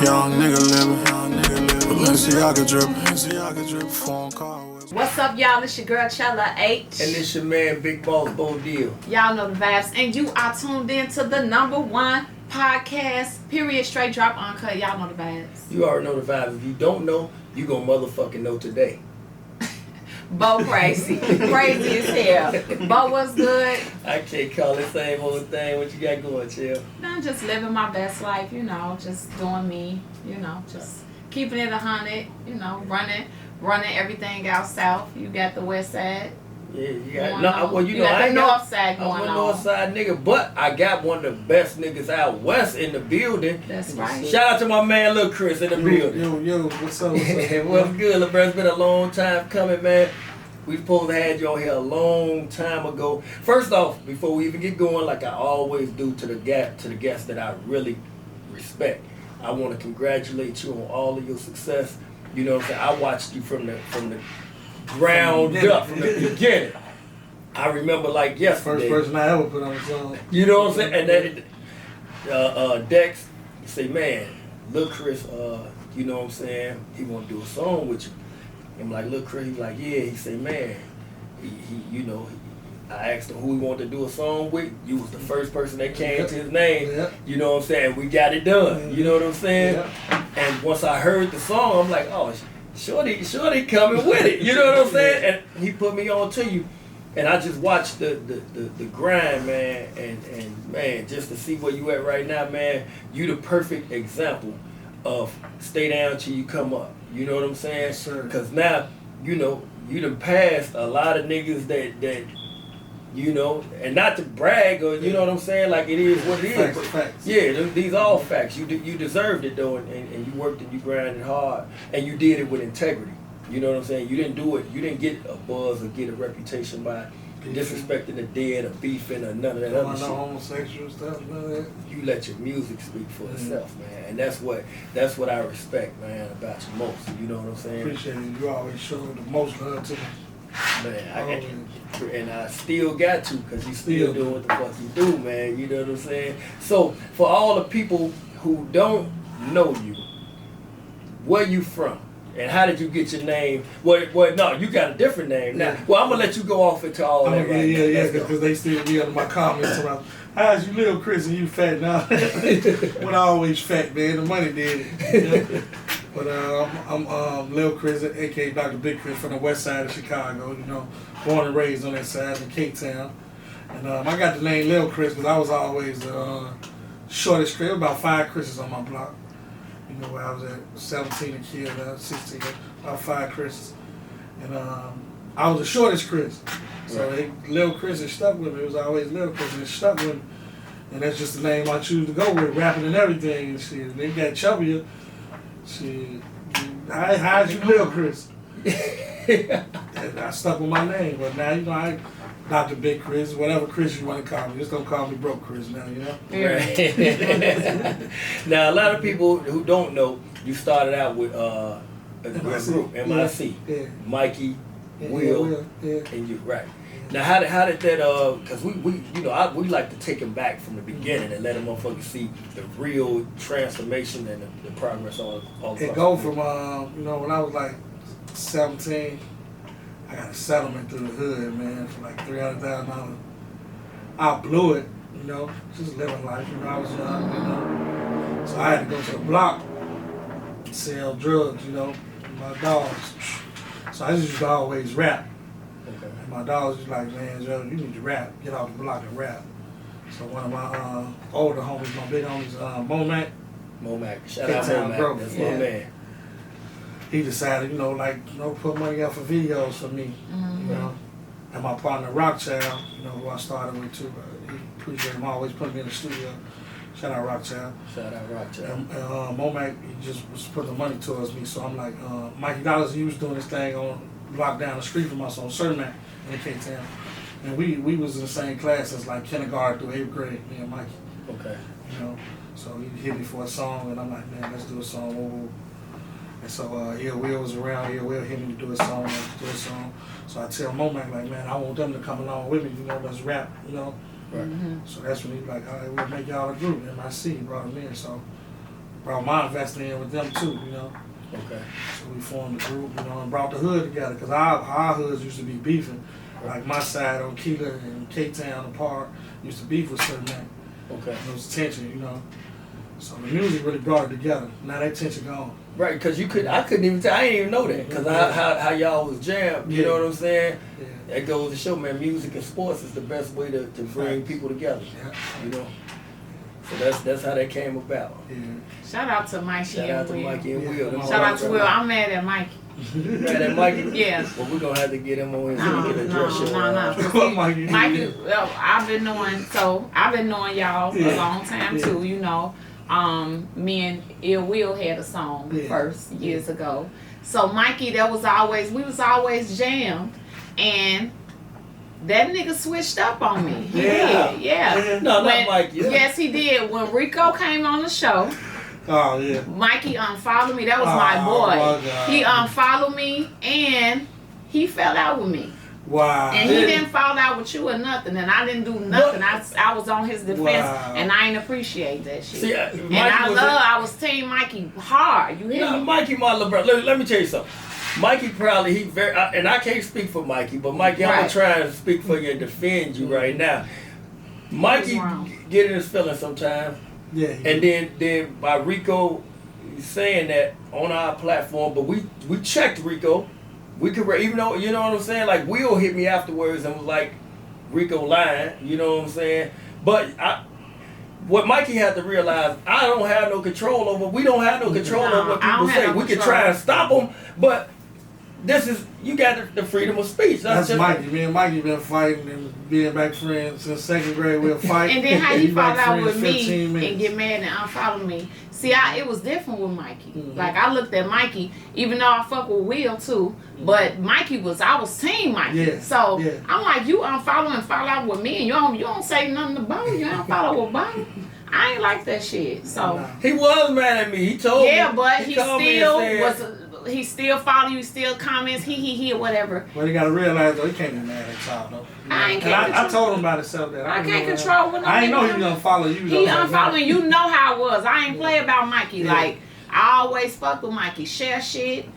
Young nigga living, Balenciaga drip, phone call. What's up, y'all? It's your girl Chella H. And it's your man, Big Boss Bo Deal. Y'all know the vibes. And you are tuned in to the #1 podcast, period, Str8Drop Uncut. Y'all know the vibes. You already know the vibes. If you don't know, you gonna motherfucking know today. Bo crazy. Crazy as hell. Bo, what's good? I can't call it same old thing. What you got going, Chill? I'm just living my best life, just doing me, just keeping it 100, running everything out south. You got the west side. Yeah, you got the north side going on. I'm a north side nigga, but I got one of the best niggas out west in the building. That's right. Shout out to my man Lil Chris in the building. Yo, what's up? What's good, LeBron? It's been a long time coming, man. We supposed to have you on here a long time ago. First off, before we even get going, like I always do to the guests that I really respect, I want to congratulate you on all of your success. You know what I'm saying? I watched you from the ground up, from the beginning. I remember like yesterday. First person I ever put on the song. You know what I'm saying? And then Dex, you say, man, Lil Chris, you know what I'm saying? He want to do a song with you. I'm like, Lil Chris, he's like, yeah. He say, man, I asked him who he wanted to do a song with. You was the first person that came to his name. Yep. You know what I'm saying? We got it done. You know what I'm saying? Yep. And once I heard the song, I'm like, oh, Shorty coming with it. You know what I'm saying? And he put me on to you. And I just watched the grind, man, and man, just to see where you at right now, man, you the perfect example of stay down till you come up. You know what I'm saying? Yes, sir. Because now, you done passed a lot of niggas that and not to brag or, you know what I'm saying? Like it is what it is. Facts. Yeah, these all facts. You deserved it though, and you worked and you grinded hard, and you did it with integrity. You know what I'm saying? You didn't do it. You didn't get a buzz or get a reputation by disrespecting the dead or beefing or none of that other shit. No homosexual stuff, none of that. You let your music speak for itself, man, and that's what I respect, man, about you most. You know what I'm saying? Appreciate it. You always show the most love to me. Man, and I still got to, because you still doing what the fuck you do, man. You know what I'm saying? So, for all the people who don't know you, where you from? And how did you get your name? Well, no, you got a different name now. Well, I'm going to let you go off into all that. Yeah, because they still be under my comments about, how's you Lil Chris and you fat now? When I always fat, man. The money did it. But I'm Lil Chris, a.k.a. Dr. Big Chris from the west side of Chicago, born and raised on that side in Cape Town. And I got the name Lil Chris because I was always the shortest straight, about 5 Chris's on my block. Where I was at 17 a kid, 16, about 5 Chris's. And I was the shortest Chris. So Lil Chris is stuck with me. It was always Lil Chris and it stuck with me. And that's just the name I choose to go with, rapping and everything and shit. And they got chubbier. Shit. How's you Lil Chris? And I stuck with my name. But now, I Dr. Big Chris, whatever Chris you want to call me. Just don't call me Broke Chris now, Right. Now, a lot of people who don't know, you started out with a group, MIC. Yeah. Mikey, Will, and you, right. Now, how did that, because we like to take them back from the beginning and let them motherfuckers see the real transformation and the progress all it go from, when I was like 17, I got a settlement through the hood, man, for like $300,000. I blew it, just living life. I was young, so I had to go to the block and sell drugs, my dogs. So I just used to always rap. Okay. And my dogs was like, man, Joe, you need to rap. Get off the block and rap. So one of my older homies, my big homies, Momac, shout out Momac, that's my man. He decided, put money out for videos for me, And my partner, Rockchild, who I started with too. He appreciate him always putting me in the studio. Shout out Rockchild. Shout out Rockchild. And Momac, he just was putting the money towards me. So I'm like, Mikey Dollars, he was doing this thing on block down the street from us on Cermak in Cape Town. And we was in the same class as like kindergarten through 8th grade, me and Mikey. Okay. So he hit me for a song, and I'm like, man, let's do a song. And so Will was around. Will hit me to do a song. So I tell Momac, like, man, I want them to come along with me. Let's rap. Right. So that's when he like, all right, we'll make y'all a group. MIC brought him in. So brought my investment in with them too, you know. Okay. So we formed a group, you know, and brought the hood together. Because our hoods used to be beefing. Like my side on Keeler and K-Town apart used to beef with certain men. Okay. There was tension, you know. So the music really brought it together. Now that tension gone. Right, because I couldn't even tell, I didn't even know that. Because how y'all was jammed, you know what I'm saying? Yeah. That goes to show, man, music and sports is the best way to bring people together, you know? So that's how that came about. Yeah. Shout out to Mikey Shout and out to Will. Mikey and Will. Them Shout out to all- Will. I'm mad at Mikey. Mad at Mikey? Yeah. Well, we're going to have to get him on here so No, we can address your no. Mikey. Mikey, well, I've been knowing y'all a long time too, you know. Me and Ill Will had a song first years ago. So Mikey, we was always jammed, and that nigga switched up on me. He did, yeah. No, not Mikey. Yes, he did. When Rico came on the show, Oh, yeah. Mikey unfollowed me. That was my boy. My God. He unfollowed me, and he fell out with me. Wow. And he didn't fall out with you or nothing, and I didn't do nothing. I was on his defense, and I ain't appreciate that shit. See, and I was Team Mikey hard. You hear me? Mikey, my little brother. Let me tell you something. Mikey probably, and I can't speak for Mikey, but Mikey, I'm going to try and speak for you and defend you right now. Mikey get in his feelings sometimes. Yeah. And then by Rico saying that on our platform, but we checked Rico. We could, even though, you know what I'm saying? Like, Will hit me afterwards and was like, Rico lying, you know what I'm saying? But what Mikey had to realize, I don't have no control over, we don't have no control over what people say. We can try and stop them, but you got the freedom of speech. That's Mikey. Me and Mikey been fighting and being back friends since second grade. We'll fight. And then how he fall out with me 15 minutes. and get mad and unfollow me. See, it was different with Mikey. Like, I looked at Mikey, even though I fuck with Will too, but Mikey I was team Mikey. Yeah. So I'm like, you unfollow and fall out with me, and you don't say nothing about it. You unfollow with Bob. I ain't like that shit. So he was mad at me. He told me. Yeah, but he called me and said, he still follow you, still comments, he, or whatever. Well, you gotta realize though, he can't be mad at y'all though. I told him about himself that I can't control what I ain't know he was gonna follow you. He unfollowing. You know how it was. I ain't play about Mikey. Like, I always fuck with Mikey. Share shit.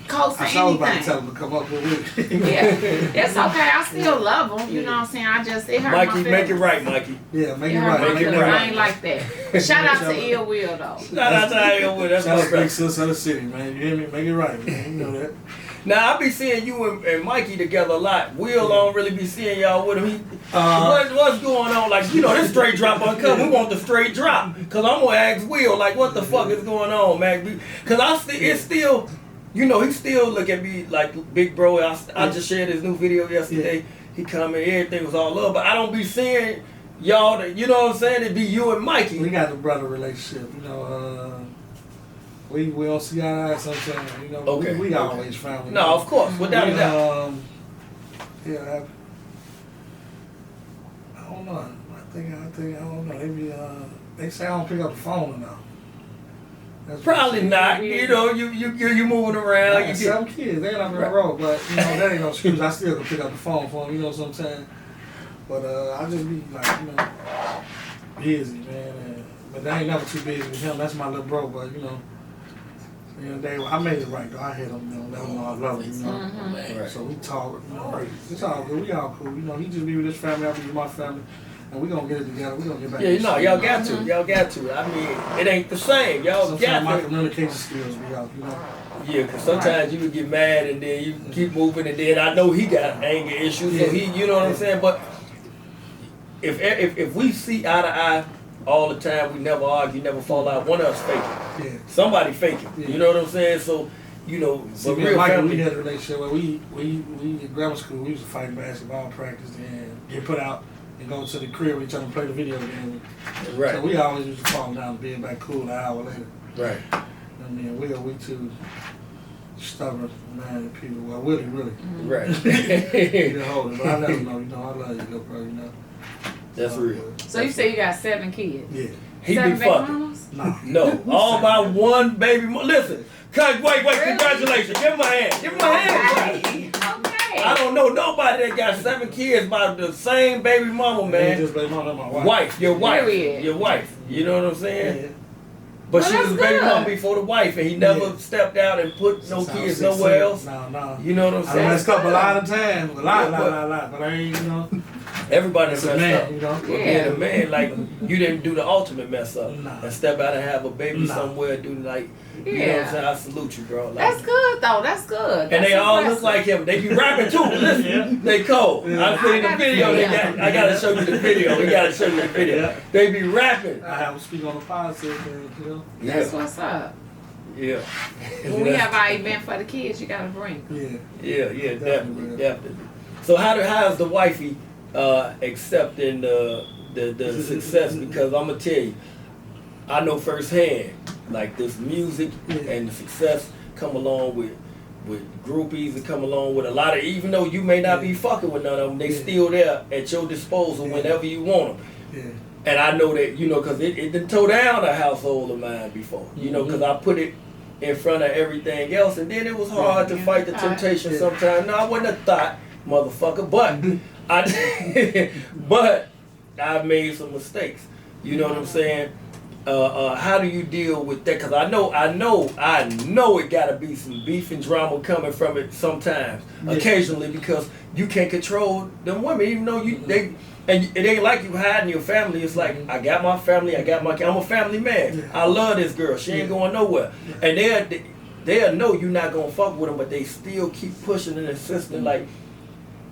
Coast I anything. was about to tell him to come up with it. Yeah, it's okay. I still love him. You know what I'm saying? It hurt my Mikey, feelings. make it right, Mikey. Yeah, make It it hurt right. my Make it feelings. right. I ain't like that. Shout out to Ill Will though. Shout out to Ill Will. That's Shout my out brother. Big Sis of the City, man. You hear me? Make it right, man. You know that. Now I be seeing you and Mikey together a lot. Will don't really be seeing y'all with him. What's going on? Like, you know, this Str8Drop Uncut. We want the straight drop. Cause I'm gonna ask Will, like, what the fuck is going on, man? Cause it's still, you know, he still look at me like big bro. I just shared his new video yesterday. He come in, everything was all love, but I don't be seeing y'all. You know what I'm saying? It be you and Mikey. We got the brother relationship, you know. We don't see eye to eye sometimes, you know. Okay. We always family. No, of course, without a doubt. Yeah, I don't know. I think I don't know. They say I don't pick up the phone enough. That's Probably not. You know, you moving around. I got 7 kids. They ain't up in the road, but you know that ain't no excuse. I still can pick up the phone for them. You know what I'm saying? But I just be like, you know, busy, man. But they ain't never too busy with him. That's my little bro. But you know, I made it right though. I hit him. You know, let him know I love him. You know, Right. so we talk. You know, it's all good. We all cool. You know, he just be with his family. I be with my family. And we gonna get it together. We gonna get back. Yeah, you know, y'all got to. Y'all got to. I mean, it ain't the same. Y'all Sometimes my got to. communication skills be out. You know. Yeah, because sometimes you would get mad and then you keep moving and then I know he got anger issues, so you know what I'm saying? But if we see eye to eye all the time, we never argue, never fall out, one of us fake it. Yeah. Somebody fake it. Yeah. You know what I'm saying? So, you know, See, but me and real Michael, family. we had a relationship where we in grammar school, we used to fight basketball practice and get put out and go to the crib and try to play the video game. Right. So we always used to fall down and be back cool an hour later. Right. I mean, we too stubborn, man, people. Well, Willie, really. Right. You hold it, but I never know, you know, I love you, little bro, you know. That's real. So you say you got 7 kids? Yeah. He Seven be baby fucking. mamas? No, all by one baby. Listen, wait, congratulations. Give him a hand. Give him a hand. Okay. I don't know nobody that got 7 kids by the same baby mama, man. Just baby mama, my wife. Wife, your wife. Period. Your wife. You know what I'm saying? But Well, she was a baby good. mom before the wife, and he never Yeah. stepped out and put no Since I was kids 16. nowhere else. No. You know what I'm I saying? messed up a lot of times. A lot. Yeah, But I ain't, you know. Everybody It's messed a man, up. you know. But being a man, like, you didn't do the ultimate mess up. Nah. And step out and have a baby Nah. somewhere, do like, you know what Yeah. I'm saying? I salute you, bro. Like, That's good though. That's good. and they That's all look impressive. like him. They be rapping too. Listen, they cold. Yeah. I seen the video. I gotta show you the video. We gotta show you the video. Yeah. They be rapping. I have to speak on the positive thing, you know. That's what's up. Yeah. When we have our event for the kids, you gotta bring. Yeah. Yeah, Definitely. definitely. So how's the wifey accepting the success? Because I'm gonna tell you, I know firsthand, like this music and the success come along with groupies and come along with a lot of, even though you may not be fucking with none of them, they still there at your disposal whenever you want them. Yeah. And I know that, you know, because it didn't toe down a household of mine before, you know, because I put it in front of everything else, and then it was hard to fight the temptation sometimes. No, I wasn't a thought, motherfucker, but but I made some mistakes. You know what I'm saying? How do you deal with that? Because I know it gotta be some beef and drama coming from it sometimes, occasionally, because you can't control them women, even though and it ain't like you hiding your family. It's like, I got my family, I'm a family man. I love this girl. She ain't going nowhere. And they'll know you're not gonna fuck with them, but they still keep pushing and insisting. Like,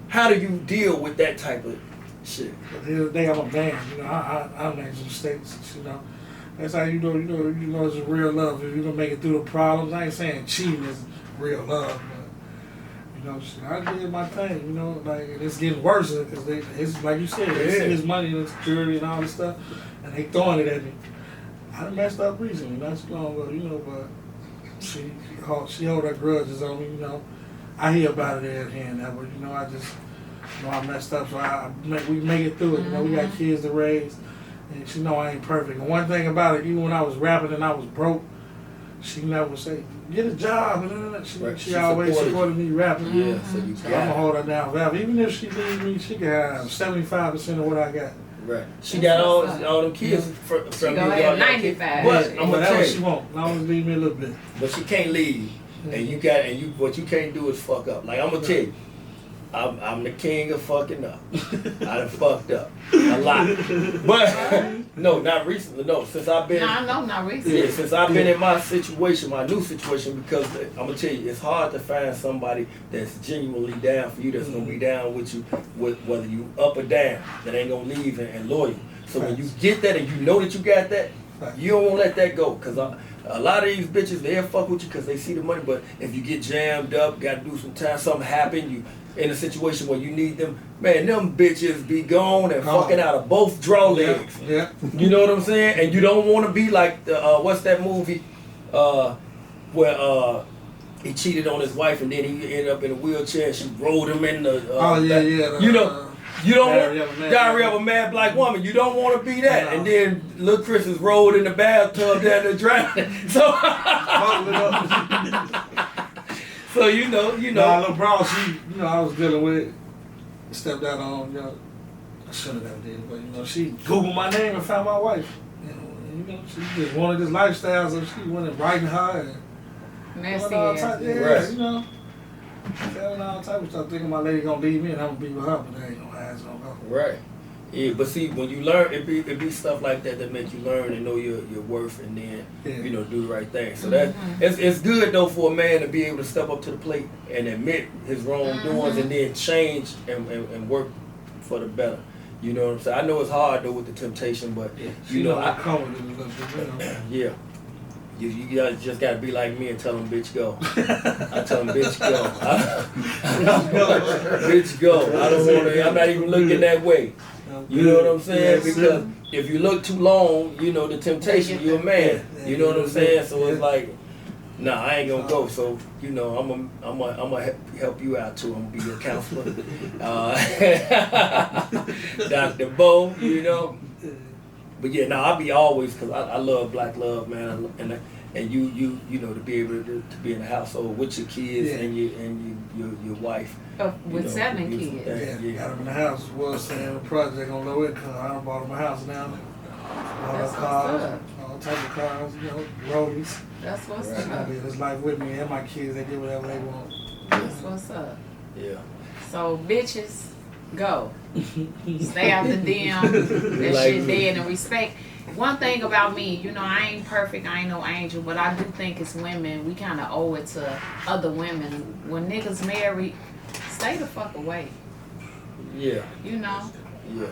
how do you deal with that type of shit? At the end of the day, I'm a man. You know, I make some mistakes. You know, that's how you know it's real love. If you're gonna make it through the problems, I ain't saying cheating is real love, but you know, shit, I did my thing. You know, like, and it's getting worse because it's like you said, it's his money and security and all this stuff, and they throwing it at me. I done messed up recently, not too long ago, you know, but she hold her grudges on me. You know, I hear about it every here and there, but you know, I just. You know, I messed up, so we make it through it. You know, we got kids to raise, and she know I ain't perfect. And one thing about it, even when I was rapping and I was broke, she never say, "Get a job." And she always supported me rapping. Yeah, so I'm gonna hold her down forever. Even if she leaves me, she can have 75% of what I got. Right. She got all them kids from She New gonna York. have 95. But I'm gonna tell she you, won't. As long as leave me a little bit. but she can't leave, and what you can't do is fuck up. Like, I'm gonna tell you. I'm the king of fucking up. I done fucked up a lot, but no, not recently. No, since I've been. No, I know not recently. Yeah, since I've been in my situation, my new situation, because I'm gonna tell you, it's hard to find somebody that's genuinely down for you, that's gonna be down with you, whether you up or down, that ain't gonna leave and loyal. So when you get that and you know that you got that, you don't want to let that go, because a lot of these bitches, they'll fuck with you because they see the money, but if you get jammed up, got to do some time, something happen, you in a situation where you need them, man, them bitches be gone and fucking out of both draw legs. Yeah. You know what I'm saying? And you don't want to be like the, what's that movie where he cheated on his wife and then he ended up in a wheelchair and she rolled him in the you know, you don't want Diary of a Mad Black Woman. You don't want to be that. And then Lil Chris is rolled in the bathtub down there drowning. So so you know. Nah, little bro, she, you know, I was dealing with it. Stepped out on, you know, I shouldn't have did it, but you know, she Googled my name and found my wife. You know, she just wanted this lifestyle, so she went and writing her and Nasty all ass. type, Right. you know. Telling all type of stuff, thinking my lady gonna leave me and I'm gonna be with her, but that ain't no ass gonna go. Right. Yeah, but see, when you learn, it be stuff like that make you learn and know your worth, and then you know, do the right thing. So that it's good though for a man to be able to step up to the plate and admit his wrongdoings and then change and work for the better. You know what I'm saying? I know it's hard though with the temptation, but you know, I come with it a little bit, you know. Yeah. You guys just gotta be like me and tell them, bitch, go. I tell them, bitch, go. Bitch, go. I don't want to, I'm not even looking that way. You know what I'm saying? Because if you look too long, you know, the temptation, you're a man. You know what I'm saying? So it's like, nah, I ain't gonna go. So, you know, I'm gonna help you out too. I'm gonna be your counselor. Dr. Bo, you know. But yeah, no, I'll be always, because I love black love, man, and you know, to be able to be in a household with your kids and your wife. With 7 kids. Got them in the house. Was saying a project on low income. I done bought them a house now. Bought a car, all type of cars, you know, rollies. That's what's Right. up. I live this life with me and my kids. They do whatever they want. That's what's up. Yeah. So bitches, go. Stay out the DM. That Like shit me. dead and respect. One thing about me, you know, I ain't perfect, I ain't no angel, but I do think as women, we kind of owe it to other women. When niggas married, stay the fuck away. Yeah. You know, Yeah.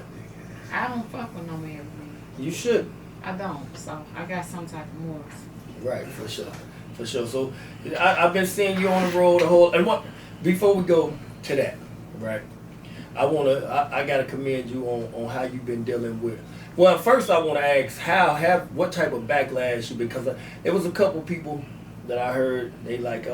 I don't fuck with no married women. You should. I don't. So I got some type of morals. Right, for sure. For sure. So I've been seeing you on the road the whole and what before we go to that, right? I gotta commend you on how you've been dealing with. Well, first I want to ask what type of backlash you been, because there was a couple people that I heard they like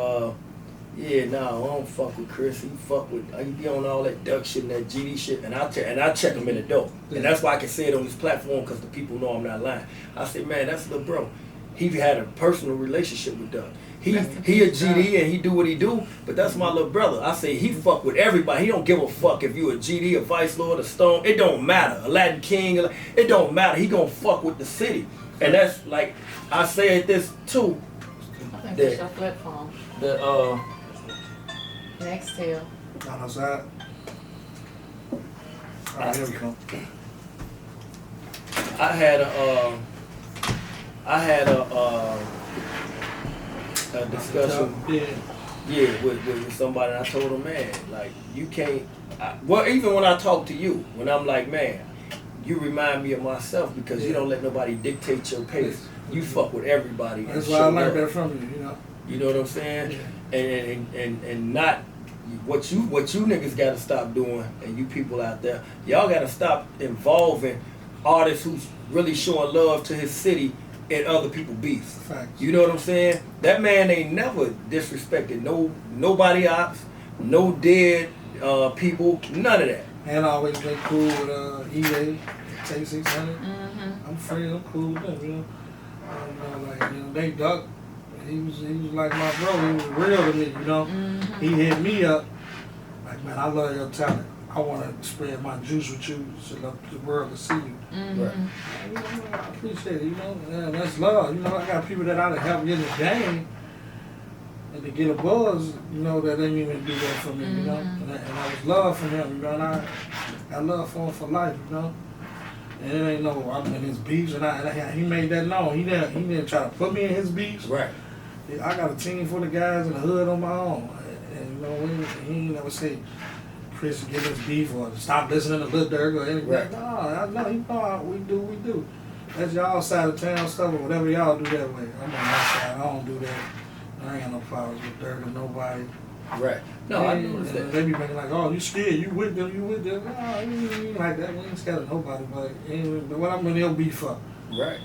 yeah, no, I don't fuck with Chris. He fuck with he be on all that duck shit and that GD shit, and I check him in the door, and that's why I can say it on this platform because the people know I'm not lying. I say, man, that's little bro. He had a personal relationship with Duck. He a GD and he do what he do, but that's my little brother. I say he fuck with everybody. He don't give a fuck if you a GD, a Vice Lord, a Stone. It don't matter. Aladdin King, it don't matter. He gonna fuck with the city, and that's like I said this too. I think that's your flip phone. The Next tail. On the side. Alright, here we go. I had a discussion. Yeah, with somebody, and I told him, man, like, you can't, well, even when I talk to you, when I'm like, man, you remind me of myself because you don't let nobody dictate your pace. You fuck with everybody. That's why I learned that from you, you know. You know what I'm saying? And not what you niggas gotta stop doing, and you people out there, y'all gotta stop involving artists who's really showing love to his city and other people's beefs. Facts. You know what I'm saying? That man ain't never disrespected nobody ops, no dead people, none of that. And I always been cool with EA, Take 600. Mm-hmm. I'm friends, I'm cool with them, you know. Like, you know, they Duck. He was like my bro. He was real to me, you know. Mm-hmm. He hit me up like, man, I love your talent. I want to spread my juice with you so the world can see you. Mm-hmm. Right. You know, I appreciate it, you know. Yeah, that's love. You know, I got people that I done help get in the game and to get a buzz, you know, that didn't even do that for me, you know. And I was love for him, you know, and I love for him for life, you know. And it ain't no, I'm in his beefs, and he made that known. He didn't try to put me in his beefs. Right. I got a team full of guys in the hood on my own, and you know, he ain't never say, Chris, get his beef or stop listening to Lil Durk or anything. Right. No, I know, you know how we do. That's y'all side of town stuff or whatever y'all do that way. I'm on my side. I don't do that. I ain't got no problems with Durk or nobody. Right. No, I noticed that. They be thinking like, oh, you scared? You with them? No, you ain't like that. We ain't scared of nobody. But what I'm gonna beef for? Right.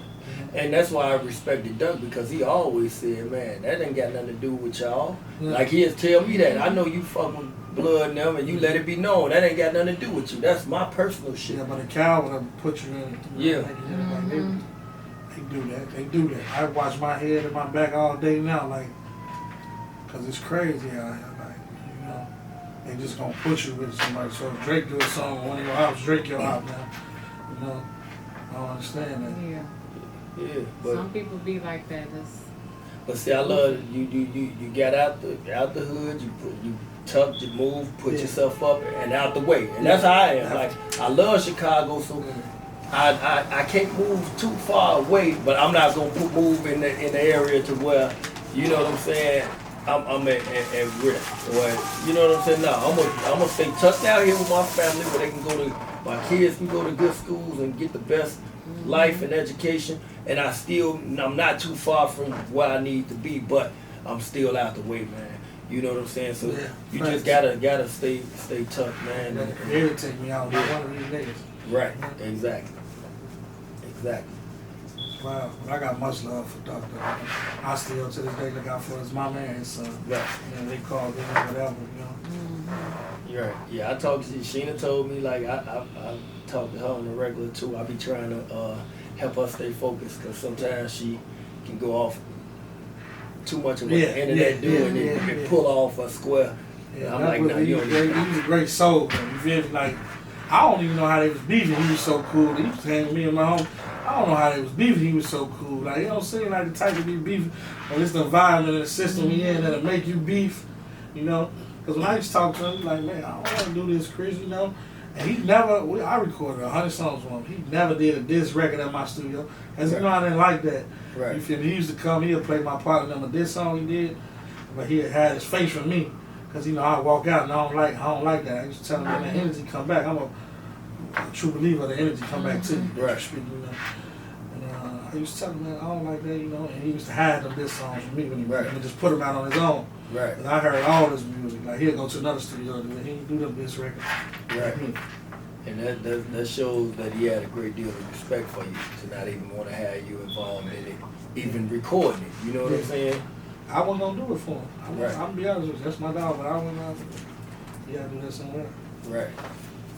And that's why I respected Doug, because he always said, man, that ain't got nothing to do with y'all. Yeah. Like he'll tell me that. I know you fuck with blood and them and you let it be known. That ain't got nothing to do with you. That's my personal shit. Yeah, but a cow would have put you in. Yeah. Like, they do that. I watch my head and my back all day now, like, cause it's crazy out here. Like, you know, they just gonna put you with somebody. So if Drake do a song on one of your house, Drake your house now. You know, I don't understand that. Yeah. Yeah, but Some people be like that. but see, I love you got out the hood. You tucked, you moved, put yourself up and out the way, and that's how I am. Like I love Chicago, so I can't move too far away, but I'm not gonna move in the area to where, you know what I'm saying, I'm at risk. Or, you know what I'm saying? No, I'm gonna stay tucked out here with my family where they can go to, my kids can go to good schools and get the best life and education. And I'm not too far from where I need to be, but I'm still out the way, man. You know what I'm saying? So you just gotta stay tough, man. That irritate me out. Not one of these niggas. Right, exactly. Wow, but I got much love for Duck. I still to this day look out for his mama and his son. Right. And they call them whatever, you know. You're right. Yeah, I talked to Sheena. Told me like I talk to her on the regular too. I be trying to help her stay focused because sometimes she can go off too much of what the internet doing and pull off a square. Yeah, I'm like, no, you don't. He was a great soul, man. You feel me? Like, I don't even know how they was beefing. He was so cool. He was hanging me and my home. I don't know how they was beefing. He was so cool. Like, he don't seem like the type to be beefing. But it's the environment and the system we in that'll make you beef, you know. Because when I used to talk to him, he like, man, I don't want to do this, Chris, you know. And he never, I recorded 100 songs with him. He never did a diss record at my studio. As you know, I didn't like that. Right. You feel me? He used to come, he'd play my part in a diss song he did. But he had his face for me. Because, you know, I walk out and I don't like that. I used to tell him, man, that energy come back. I'm a true believer the energy come back to you. Right. Speak, you know. And I used to tell him, man, I don't like that, you know. And he used to hide them diss songs from me when he would just put them out on his own. Right. And I heard all this music. Like, he'd go to another studio and he'd do them diss records. Right. And that shows that he had a great deal of respect for you to not even want to have you involved in it, even recording it. You know what I'm saying? I wasn't gonna do it for him. I'm Right. gonna be honest with you, that's my dog, but I wasn't gonna do it. You gotta do that somewhere. Right.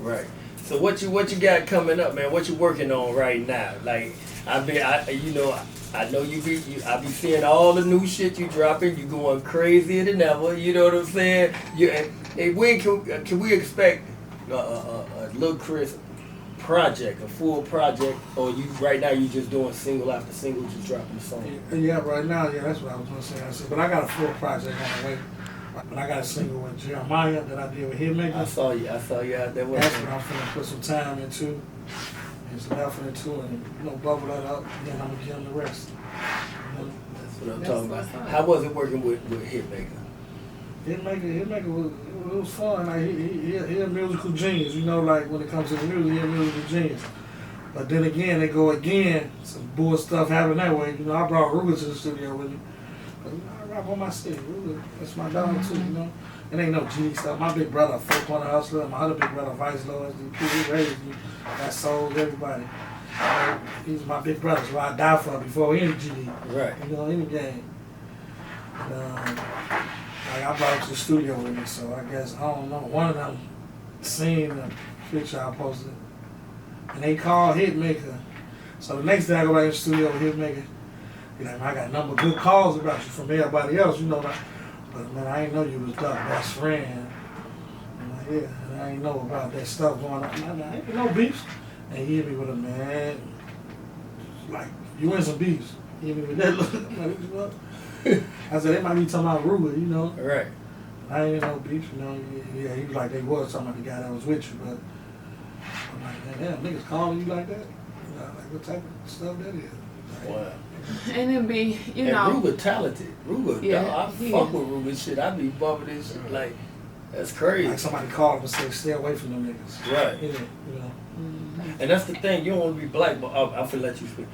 Right. So what you got coming up, man? What you working on right now? Like I know I be seeing all the new shit you dropping. You going crazier than ever. You know what I'm saying? When can we expect a Lil Chris project, a full project, or you right now you just doing single after single, just dropping a song? Yeah, right now, yeah, that's what I was gonna say. I said, but I got a full project on the way. But I got a single with Jeremiah that I did with Hitmaka. I saw you out there. That's what I'm finna put some time into, and some effort into, and bubble that up. And then I'm gonna give him the rest. That's what I'm talking about. How was it working with Hitmaka? Hitmaka was fun. Like he a musical genius. Like when it comes to the music, he a musical genius. But then again, some bull stuff happened that way. I brought Ruger to the studio with me. But I rap on my stick. Ruger, that's my dog too. It ain't no G stuff. My big brother, Folk Corner Hustler. My other big brother, Vice Lord. He raised me. That sold everybody. He's my big brother, so I die for him before any GD. Right. Any game. And, I brought him to the studio with me, so I guess, I don't know, one of them seen the picture I posted, and they called Hitmaka. So the next day I go back to the studio with Hitmaka, be like, man, I got a number of good calls about you from everybody else, but man, I ain't know you was Duck best friend. I'm like, yeah, and I ain't know about that stuff going on. I ain't no beefs. And he hit me with a, man, like, you in some beefs. He hit me with that look. I'm like, what? I said, they might be talking about Ruger, Right. I ain't no beef, Yeah, he was like, they was talking about the guy that was with you, but I'm like, damn, niggas calling you like that? Like, what type of stuff that is? Wow. And it be, And Ruger talented. Ruger, Yeah, dog, I fuck with Ruger shit. I be bumping this shit like, that's crazy. Like somebody called him and said, stay away from them niggas. Right. Yeah, And that's the thing, you don't want to be black, but I feel let you speak.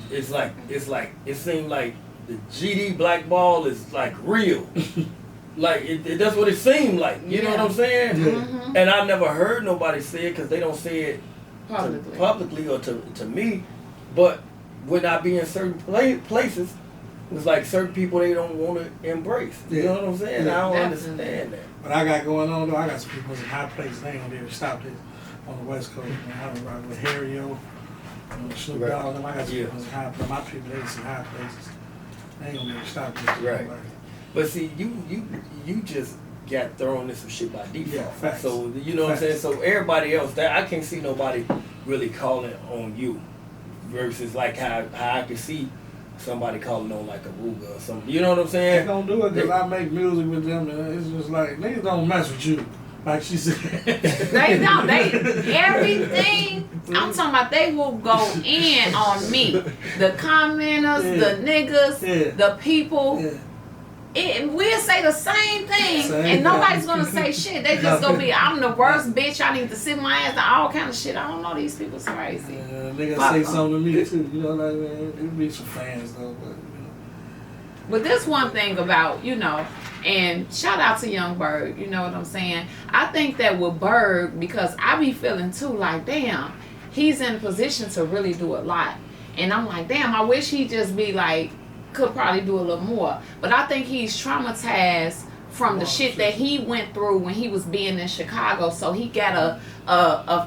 It seemed like the GD black ball is like real. Like, that's what it seemed like. You know what I'm saying? Mm-hmm. And I never heard nobody say it because they don't say it publicly or to me. But when I be in certain places, it's like certain people they don't want to embrace. You know what I'm saying? Yeah. I don't understand that. But I got going on, though, I got some people in high places, they ain't gonna be able to stop this on the West Coast. Man. I done rock with Harry-O, Snoop Dogg, I got some people in high places. My people, they in some high places. They ain't gonna be able to stop this. Right. But see, you just got thrown in some shit by default. Yeah, facts. So you know what I'm saying? So everybody else, I can't see nobody really calling on you versus like how I can see somebody calling on like a Ruger or something. You know what I'm saying? They don't do it because I make music with them and it's just like, niggas don't mess with you. Like she said. They don't. Everything, I'm talking about, they will go in on me. The commenters, the niggas, the people. Yeah. We'll say the same thing, and nobody's gonna say shit. They just gonna be, I'm the worst bitch. I need to sit my ass down, all kind of shit. I don't know, these people's crazy. Niggas say something to me too. Like, man, it be some fans though, But this one thing about, and shout out to Young Berg, you know what I'm saying? I think that with Berg, because I be feeling too like, damn, he's in a position to really do a lot. And I'm like, damn, I wish he'd just be like, could probably do a little more. But I think he's traumatized from the shit that he went through when he was being in Chicago. So he got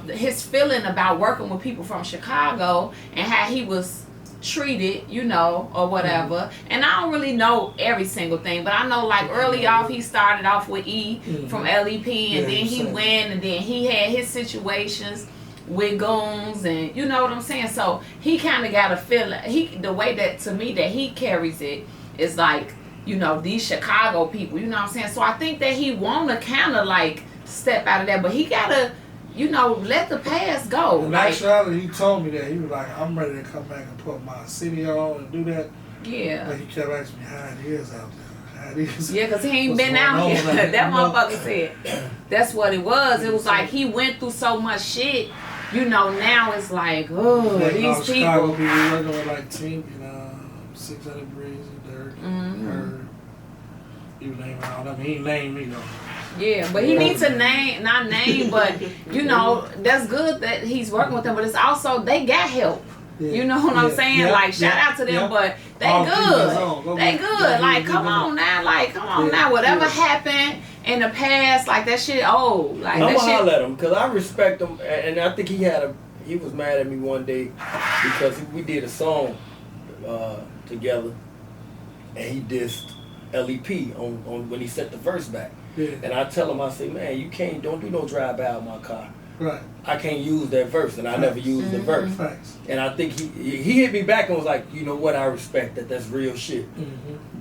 his feeling about working with people from Chicago and how he was treated, or whatever. And I don't really know every single thing, but I know like early off he started off with E from LEP, and then he went, and then he had his situations. with goons and you know what I'm saying. So he kind of got a feeling. The way that to me that he carries it is like, you know, these Chicago people. You know what I'm saying. So I think that he wanna kind of like step out of that, but he gotta, you know, let the past go. In Like, actuality, he told me that he was like, I'm ready to come back and put my city on and do that. yeah. But he kept asking me how it is out there. How it is. Yeah, because he ain't What's been going out on, here. like, That you know? motherfucker said. That's what it was. It was like he went through so much shit. You know, now it's like, oh, Like, these Chicago people. working with like 600 Breeze and Dirk, Herb. You name it all. I mean, he named me though. Yeah, but he needs to not name, but, you know, that's good that he's working with them. But it's also, they got help. Yeah. You know what I'm saying? Yeah. Like, shout Yeah. out to them, Yeah. but they All keep his good. own. They good. Like, come on now. Like, come on now. Whatever happened in the past, like, that shit old. Like, I'm that gonna shit. holler at him because I respect him, and I think he was mad at me one day because we did a song together, and he dissed LEP on when he set the verse back. Yeah. And I tell him, I say, man, don't do no drive-by out my car. Right. I can't use that verse, and I never used the verse. Facts. And I think he hit me back and was like, you know what, I respect that. That's real shit.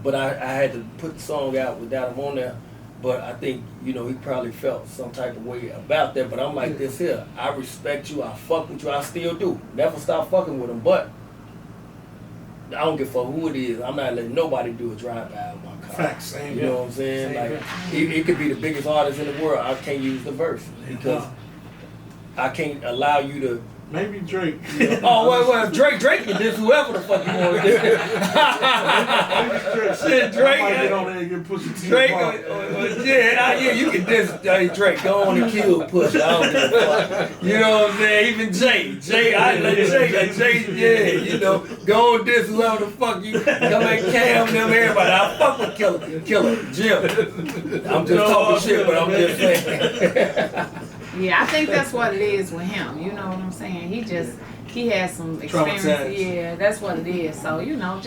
But I had to put the song out without him on there. But I think, you know, he probably felt some type of way about that. But I'm like this here. I respect you. I fuck with you. I still do. Never stop fucking with him. But I don't give a fuck who it is. I'm not letting nobody do a drive-by out my car. Facts. Same. You know what I'm saying? Same Like, it could be the biggest artist in the world. I can't use the verse because I can't allow you to. Maybe Drake. Oh, well, Drake can diss whoever the fuck you want to diss. Shit, Drake. I might get on there and get Pusha T. Drake, apart. yeah, you can diss Drake. Go on and kill Push. I don't give a fuck. You know what I'm saying? Even Jay, I let Jay, yeah, you know, go on diss whoever the fuck you come and Cam them everybody. I fuck with Killer, Jim. I'm just talking shit, but I'm just saying. Yeah, I think that's what it is with him. You know what I'm saying? He has some experience. Traumatized. Yeah, that's what it is. So, you know,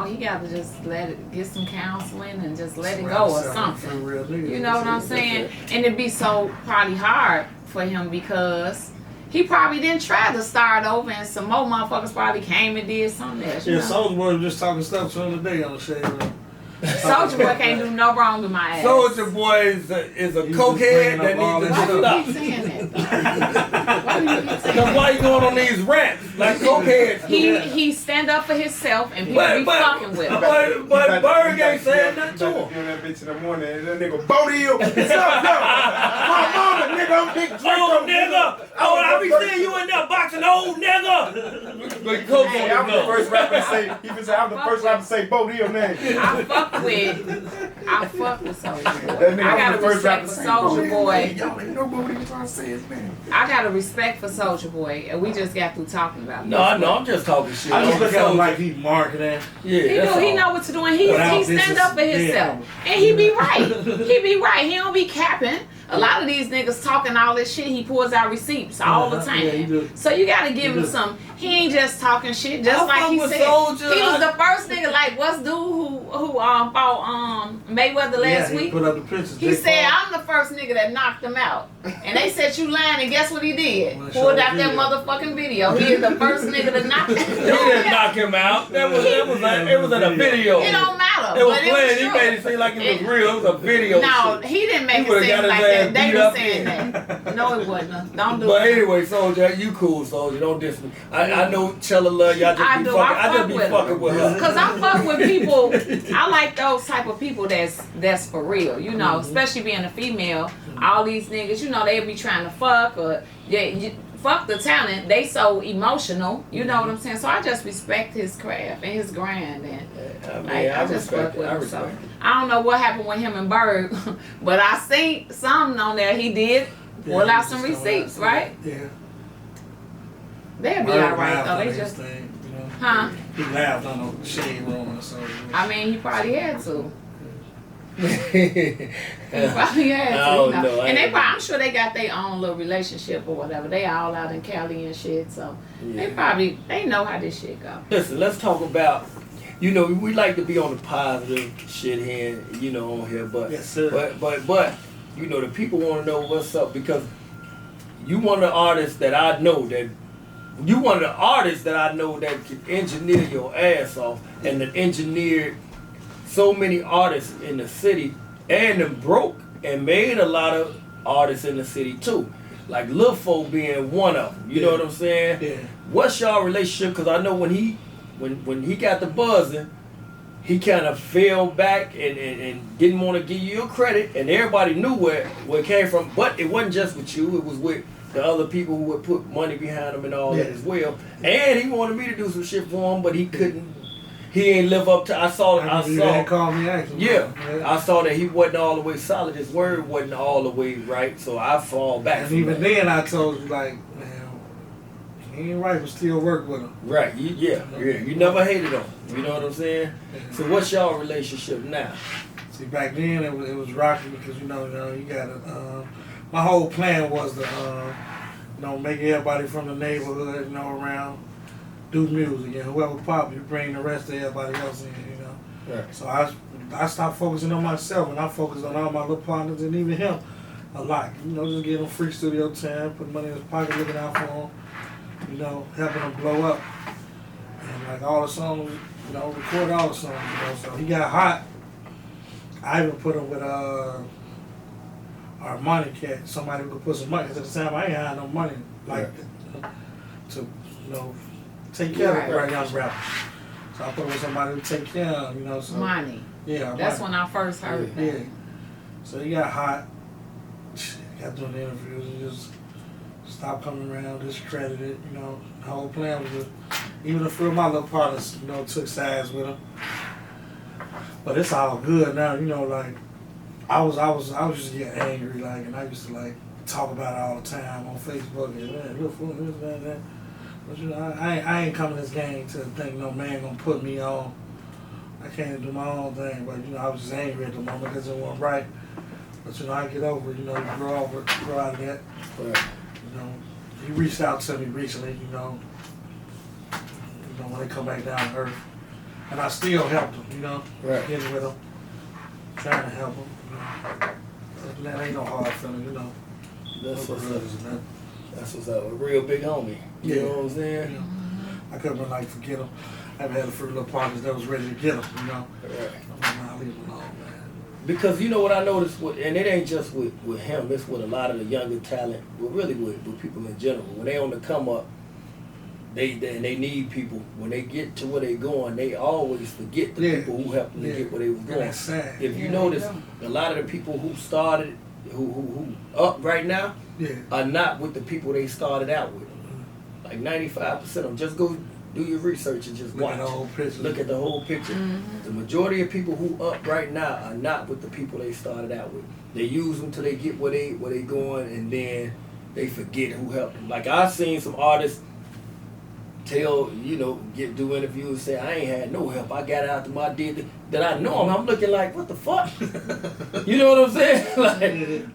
he got to just get some counseling and just let it go or something. You know what I'm saying? And it'd be so probably hard for him because he probably didn't try to start over and some more motherfuckers probably came and did something else. You Yeah, know? Soulja Boy was just talking stuff to him today on the shade room. Soulja Boy can't do no wrong to my ass. Soulja Boy is a cokehead that needs to Why do you stop. keep saying that? Why do you keep saying Because that? why you going on these rants like cokeheads? He stand up for himself and people be fucking with him. But Berg ain't saying nothing to him. You that bitch in the morning and that nigga Bodie, what's up, yo? My mama, nigga, I'm Big Draco. Old nigga! Oh, I be seeing you in there boxing, old nigga! But Coke Hey, I'm the first rapper to say, he been say, I'm the first rapper to say Bodie, man. I fuck with Soulja Boy. That nigga I got the a first respect rapper for to say Soulja Boy. Y'all ain't know Bodie was trying to say his name. I got a respect for Soulja Boy, and we just got through talking about No, I know, I'm just talking shit. I just look at him like he's marketing. Yeah, He that's do. He all. know what to do, and he Without stand business. up for himself, and he be right. He be right. He don't be capping. A lot of these niggas talking all this shit. He pulls out receipts all the time. Yeah, he do. So you gotta give He him do. some. He ain't just talking shit. Just I like fuck he with said, Soulja. he was the first nigga. Like what's dude who fought Mayweather last He week? put up the pictures. He Jake said, Paul. I'm the first nigga that knocked him out. And they said you lying, and guess what he did? Well, Pulled show out the that video. motherfucking video. He is the first nigga to knock He didn't knock him out. It was in a video. It don't matter. It was but playing. it He was made true. it seem like it was real. It was a video. No, shit. he didn't make He it would've seem got his like ass that. They beat were up saying then. that. No, it wasn't. Don't do But it. anyway, Soulja, you cool, Soulja. Don't diss me. I know Chella love y'all. Just I be do. fucking. I I just fuck be with fucking with her. Cause I fuck with people. I like those type of people that's for real. You know, especially being a female. All these niggas, you know, they be trying to fuck or fuck the talent. They so emotional. You know what I'm saying? So I just respect his craft and his grind and. I mean, Like, I just respect fuck it. with I him. So respect it. I don't know what happened with him and Berg, but I seen something on there. He did pull out some receipts, right? Yeah. They'll be Bird all right laughed though. on They his just, thing, you know. huh? He laughed on the shade room or something. I mean, he probably had to. He Yeah. probably had to. I don't You know. know. And I'm sure they got their own little relationship or whatever. They all out in Cali and shit, so they know how this shit go. Listen, let's talk about. You know, we like to be on the positive shit here, you know, on here, but Yes, sir. but you know, the people want to know what's up because you one of the artists that I know that can engineer your ass off, and that engineered so many artists in the city, and them broke and made a lot of artists in the city too. Like Lil Fo being one of them. You know what I'm saying? Yeah. What's y'all relationship? Because I know when he got the buzzing, he kind of fell back and didn't want to give you your credit, and everybody knew where it came from. But it wasn't just with you; it was with the other people who would put money behind him and all that as well. And he wanted me to do some shit for him, but he couldn't. He ain't live up to. I saw. Call me actually. Yeah, I saw that he wasn't all the way solid. His word wasn't all the way right, so I fall back. And from even that. then, I told you like, man, he ain't right, but still work with him. Right. You never hated him. You know what I'm saying? So what's y'all relationship now? See, back then it was rocky because you got my whole plan was to make everybody from the neighborhood around do music, and whoever pop, you bring the rest of everybody else in, Right. So I stopped focusing on myself, and I focused on all my little partners and even him a lot. Just getting him free studio time, putting money in his pocket, looking out for him, helping him blow up. And like all the songs, record all the songs, So he got hot. I even put him with our money cat, somebody who could put some money. Cause at the time I ain't had no money to take care of the young rappers. So I put him with somebody who take care of so Money. Yeah, That's when I first heard that. Yeah. So he got hot. Got doing the interviews and just stopped coming around, discredited. The whole plan was even a few of my little partners, took sides with him. But it's all good now. Like I was just getting angry, like, and I used to like talk about it all the time on Facebook and man, look for this, that. But I ain't coming this game to think no man gonna put me on. I can't do my own thing, but I was just angry at the moment because it wasn't right. But I get over it, you grow out of that. Right. He reached out to me recently, when they come back down to earth. And I still helped him, Right. getting with him, trying to help him. That ain't no hard feeling, That's no what's grudges up. and nothing. That's what's up. A real big homie. You know what I'm saying? I couldn't like forget him. I haven't had a few little partners that was ready to get him, Right. I'm like, nah, leave him alone, man. Because you know what I noticed, and it ain't just with him, it's with a lot of the younger talent, but really with people in general. When they on the come up, they need people. When they get to where they going, they always forget the people who helped them to get where they was going. That's sad. If you notice, a lot of the people who started, who up right now, are not with the people they started out with. Like 95% of them. Just go do your research and just watch. Look at the whole picture. Mm-hmm. The majority of people who up right now are not with the people they started out with. They use them till they get where they going, and then they forget who helped them. Like I've seen some artists do interviews and say, I ain't had no help. I got out to my did that I know them. I'm looking like, what the fuck? You know what I'm saying? Like,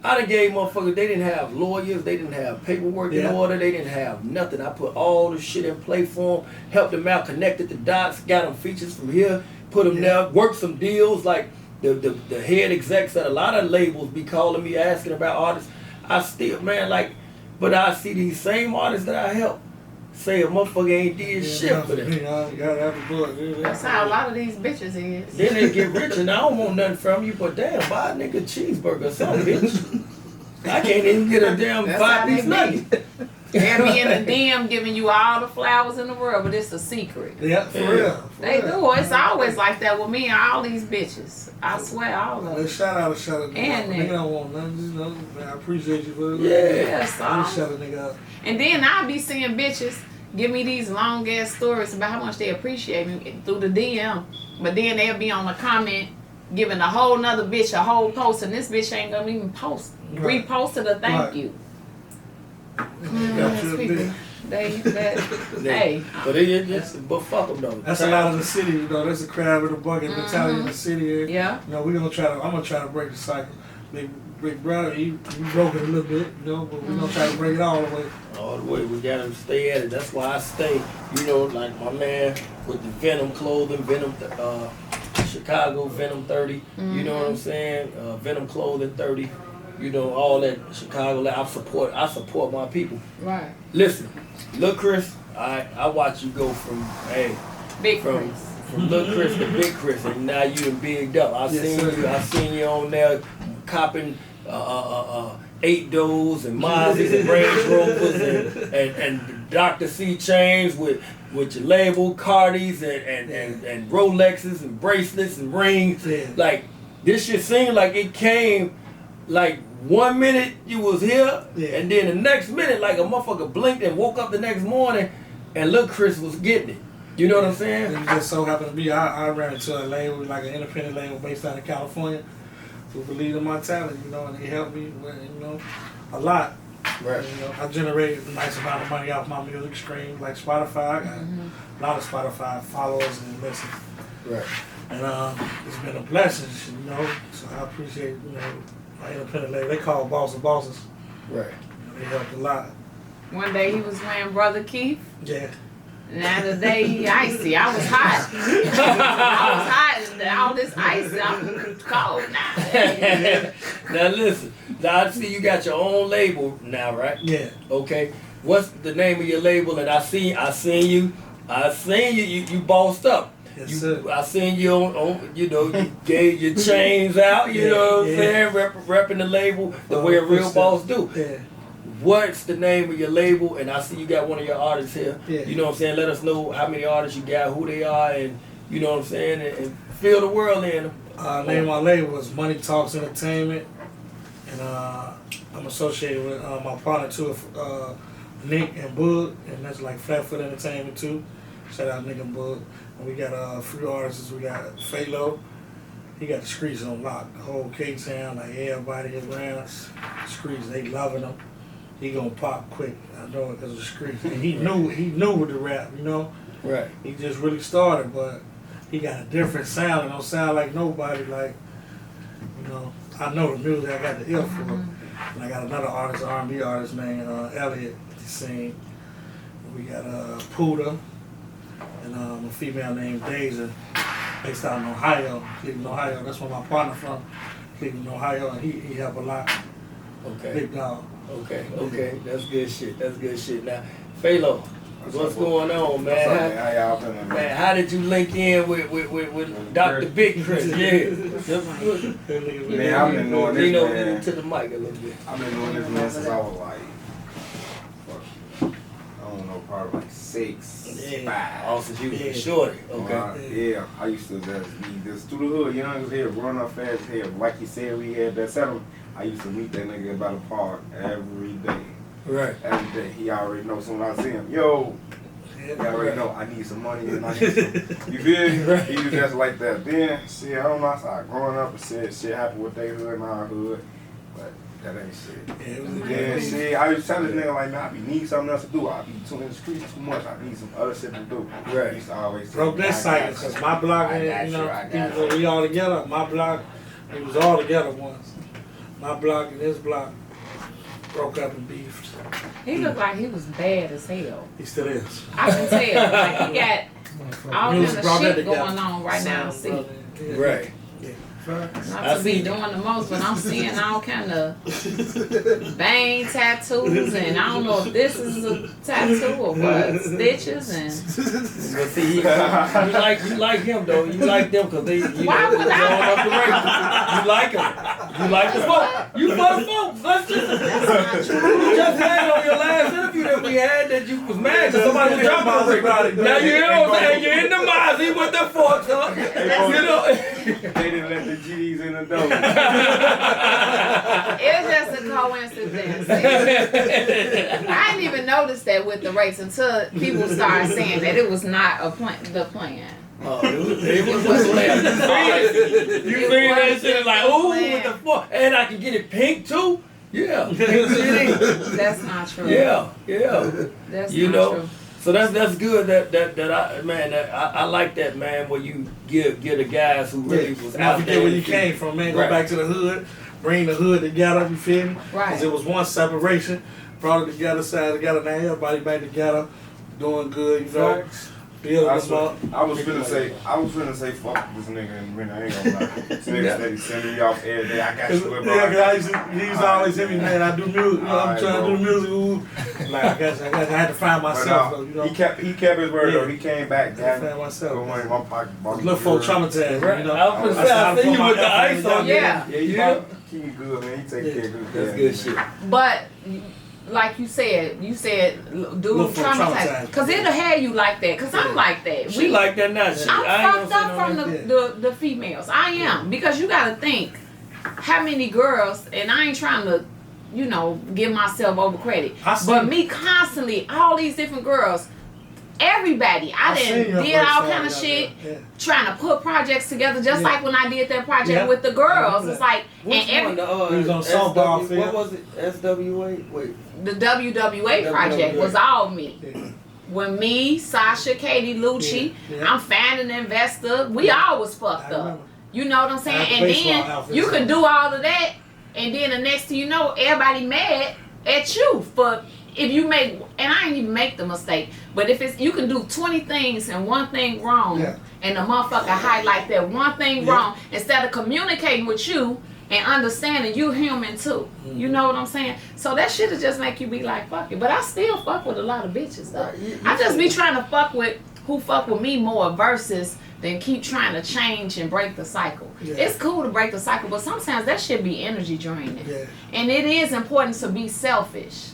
I done gave motherfuckers, they didn't have lawyers, they didn't have paperwork in order, they didn't have nothing. I put all the shit in play for them, helped them out, connected the dots, got them features from here, put them there, worked some deals. Like the head execs at a lot of labels be calling me asking about artists. I still, man, but I see these same artists that I help say a motherfucker ain't did shit for them. That's how a lot of these bitches is. Then they get rich and I don't want nothing from you, but damn, buy a nigga a cheeseburger or something, bitch. I can't even get a damn That's 5-piece how nugget. They'll be in the DM giving you all the flowers in the world, but it's a secret. Yeah, for real. They do. It's always like that with me and all these bitches. I swear, all of them. Shout out. And nigga don't want nothing. Man, I appreciate you for it. Yes, Shut a nigga up. and then I'll be seeing bitches give me these long ass stories about how much they appreciate me through the DM, but then they'll be on the comment giving a whole nother bitch a whole post, and this bitch ain't gonna even repost it or thank you. Hey. But fuck them though. That's a lot of the city, That's a crab in the bucket mentality in the city. Yeah. I'm gonna try to break the cycle. Big brother, he broke it a little bit, but we're gonna try to break it all the way. All the way, we gotta stay at it. That's why I stay. Like my man with the Venom clothing, Chicago Venom 30. You know what I'm saying? Venom clothing 30. you know, all that Chicago. Like, I support my people. Right. Listen, Lil Chris, I watch you go from Big from Chris. from Lil Chris to Big Chris, and now you in Big Up. I seen you on there copping 8 doors and Mazdas and Range Rovers and Dr. C chains with your label, Cardis and Rolexes and bracelets and rings. Yeah. Like, this shit seemed like it came like 1 minute you was here, and then the next minute like a motherfucker blinked and woke up the next morning and Lil Chris was getting it. You know what I'm saying? It just so happened to be I ran into a label, like an independent label based out of California, who believed in my talent, you know, and they helped me with, you know, a lot. Right. You know, I generated a nice amount of money off my music stream, like Spotify. I got a lot of Spotify followers and listen. Right. And it's been a blessing, you know. So I appreciate, you know, my independent label. They call bosses bosses. Right. You know, they helped a lot. One day he was wearing Brother Keith. Yeah. Now the day he icy, I was hot. I was hot and all this ice, I'm cold now. Now listen, now I see you got your own label now, right? Yeah. Okay. What's the name of your label? And I seen you you bossed up. Yes, sir. I seen you on you know, you gave your chains out, you know what I'm saying? Repping the label the way a real boss do. Yeah. What's the name of your label? And I see you got one of your artists here. Yeah. You know what I'm saying? Let us know how many artists you got, who they are, and you know what I'm saying, and fill the world in. Name of my label is Money Talks Entertainment, and I'm associated with my partner too, Nick and Bug, and that's like Flatfoot Entertainment too. Shout out Nick and Bug. And we got a few artists. We got Phalo. He got the streets on lock. The whole K-Town, like everybody around streets, they loving him. He gonna pop quick. I know it because of the streets. And he knew with the rap, you know. Right. He just really started, but he got a different sound. It don't sound like nobody. Like, you know, I know the music. I got the ear for it. And I got another artist, R&B artist named Elliot to sing. We got Puda and a female named Deja, based out in Ohio, Cleveland, Ohio. That's where my partner from, Cleveland, Ohio, and he helped a lot. Okay. Big dog. Okay. That's good shit. Now, Phalo, what's going on, man? How y'all feeling, Man, how did you link in with Dr. Big Chris? Yeah. Man, I've been doing this, Lean man. to the mic a little bit. I've been doing this, man, since I was like, I don't know, probably like 6, 5. Oh, since you was shorty. Okay. Yeah, I used to just be just through the hood, young as hell, growing up fast as hell. Like you said, we had that settlement. I used to meet that nigga by the park every day. Right. Every day. He already knows soon as I see him. Yo, he already know I need some money and I need some. You feel me? Right. He was just like that. Then, shit, I don't know, I started growing up and shit happened with their hood and our hood. But that ain't shit. Yeah, shit, I used to tell this nigga like, man, I be need something else to do. I be in the streets too much. I need some other shit to do. Right. He used to always say, Broke that cycle, because my block, I you got know, you, I got people, you. we all together. My block, we was all together once. My block and his block broke up and beefed. He looked like he was bad as hell. He still is. I can tell. Like he got all kind Music of brought that shit together. going on right now. Sound, See, brother. Yeah. Right. Yeah. not I to be see. doing the most, but I'm seeing all kind of bang tattoos, and I don't know if this is a tattoo or what, stitches and. But see, you like him though. You like them because they Why would I? going up the race. You like them. You like the folks. You for the folks. Let's just. You just had on your last interview that we had that you was mad because somebody was dropping the ring. Now you know what I'm saying. You're in the Mozzie with the forks, huh? You know. They didn't let the GDs in the door. It's just a coincidence. I didn't even notice that with the race until people started saying that it was not the plan. Oh, it was playing. You seen that shit like, ooh, with the fork, and I can get it pink too. Yeah, That's not true. yeah. That's You not know. true. So that's good I like that, man, where you give the guys who really was Not out forget there. where you came from, man. Go Right. back to the hood, bring the hood together, you feel me? Right. Because it was one separation, brought it together, side together, now everybody back together, doing good, you know. Yeah, I that's what. was finna say, fuck this nigga in a minute. I ain't gonna lie. This nigga steady sending me off every day. I got you, bro. Yeah, cause he used to always hit me, man. I do music. You know, I'm trying to do music. Ooh. Like I had to find myself. Though, you know. He kept his word though. He came back. I had to find myself. Put money in my pocket. Look for traumatized. Right. You know. I was gonna say, I see you with the ice on. Yeah. Yeah, keep me good, man. He take care of good. That's good shit. But like you said, dude, Look for traumatized. Cause it'll have you like that. Cause I'm like that. She like that now. I'm fucked up from the females. I am. Because you gotta think how many girls, and I ain't trying to, you know, give myself over credit. But me constantly, all these different girls, everybody, I did all kind of shit, trying to put projects together, just like when I did that project with the girls. It's like, which and one? He was on softball field. What was it? SWA? Wait. the WWA project was all me. When me, Sasha, Katie, Lucci, I'm finding an investor, we all was fucked up. You know what I'm saying? And then you can do all of that, and then the next thing you know, everybody mad at you for if you make, and I ain't even make the mistake, but if it's, you can do 20 things and one thing wrong, and the motherfucker highlight that one thing wrong, instead of communicating with you and understanding you human too. You know what I'm saying? So that shit'll just make you be like, fuck it. But I still fuck with a lot of bitches though. I just be trying to fuck with who fuck with me more versus than keep trying to change and break the cycle. It's cool to break the cycle, but sometimes that shit be energy draining. And it is important to be selfish.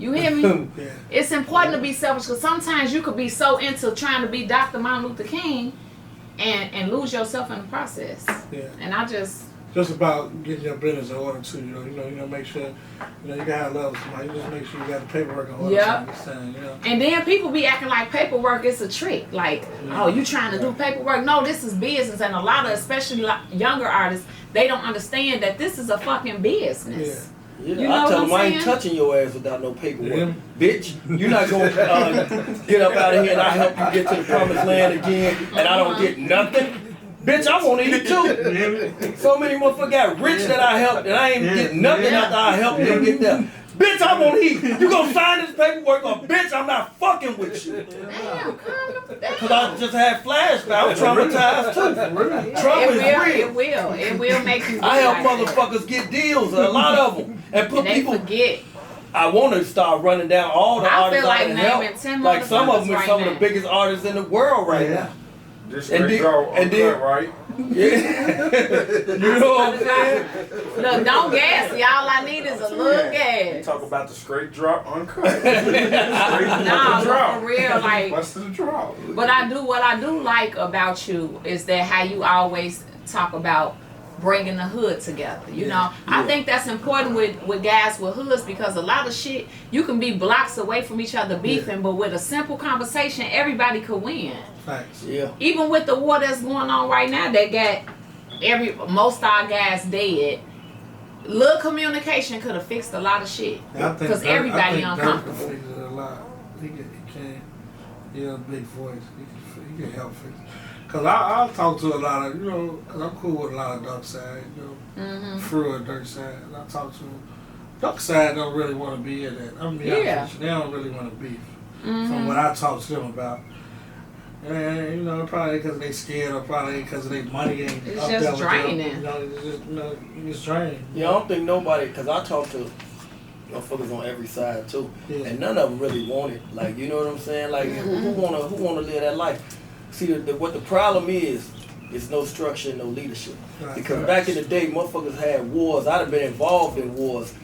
You hear me? It's important to be selfish because sometimes you could be so into trying to be Dr. Martin Luther King and lose yourself in the process. And I just about getting your business in order too. You know, make sure you gotta love somebody. You just make sure you got the paperwork in order. And then people be acting like paperwork is a trick. Like, oh, you trying to do paperwork? No, this is business. And a lot of, especially younger artists, they don't understand that this is a fucking business. Yeah, you know I tell them I saying? ain't touching your ass without no paperwork. Bitch, you're not going to get up out of here and I help you get to the promised land again and I don't get nothing. Bitch, I want to eat too. So many motherfuckers got rich that I helped and I ain't get nothing after I helped them get there. Bitch, I want to eat. You gonna sign this paperwork or bitch, I'm not fucking with you. Because I just had flashbacks. I'm traumatized too. Trauma is real. It will make you. I help motherfuckers get deals, a lot of them. And put people. Forget. I want to start running down all the artists I can help. Like some of them are some of the biggest artists in the world right now. Just Str8Drop Uncut, right? You know what I'm saying? Look, don't gas. All I need is a little gas. Talk about the Str8Drop Uncut. Nah, for real, like. What's the drop? But what I do like about you is that how you always talk about bringing the hood together. You know, I think that's important with guys with hoods because a lot of shit you can be blocks away from each other beefing, but with a simple conversation, everybody could win. Facts. Even with the war that's going on right now, that got most of our guys dead. Little communication could have fixed a lot of shit because everybody uncomfortable. Fix it a lot. He can. He has a big voice. He can help fix it. Cause I'll talk to a lot of, cause I'm cool with a lot of dark side, through a dark side. And I talk to them. Dark side don't really want to be in that. I'm be honest with you, they don't really want to beef. From what I talk to them about. And probably because they scared or probably because their money ain't it's up just there draining. It's draining. Yeah, I don't think nobody, because I talk to motherfuckers on every side too, and none of them really want it. Like, you know what I'm saying? Like, who wanna live that life? See, what the problem is no structure and no leadership. Because back in the day, motherfuckers had wars. I'd have been involved in wars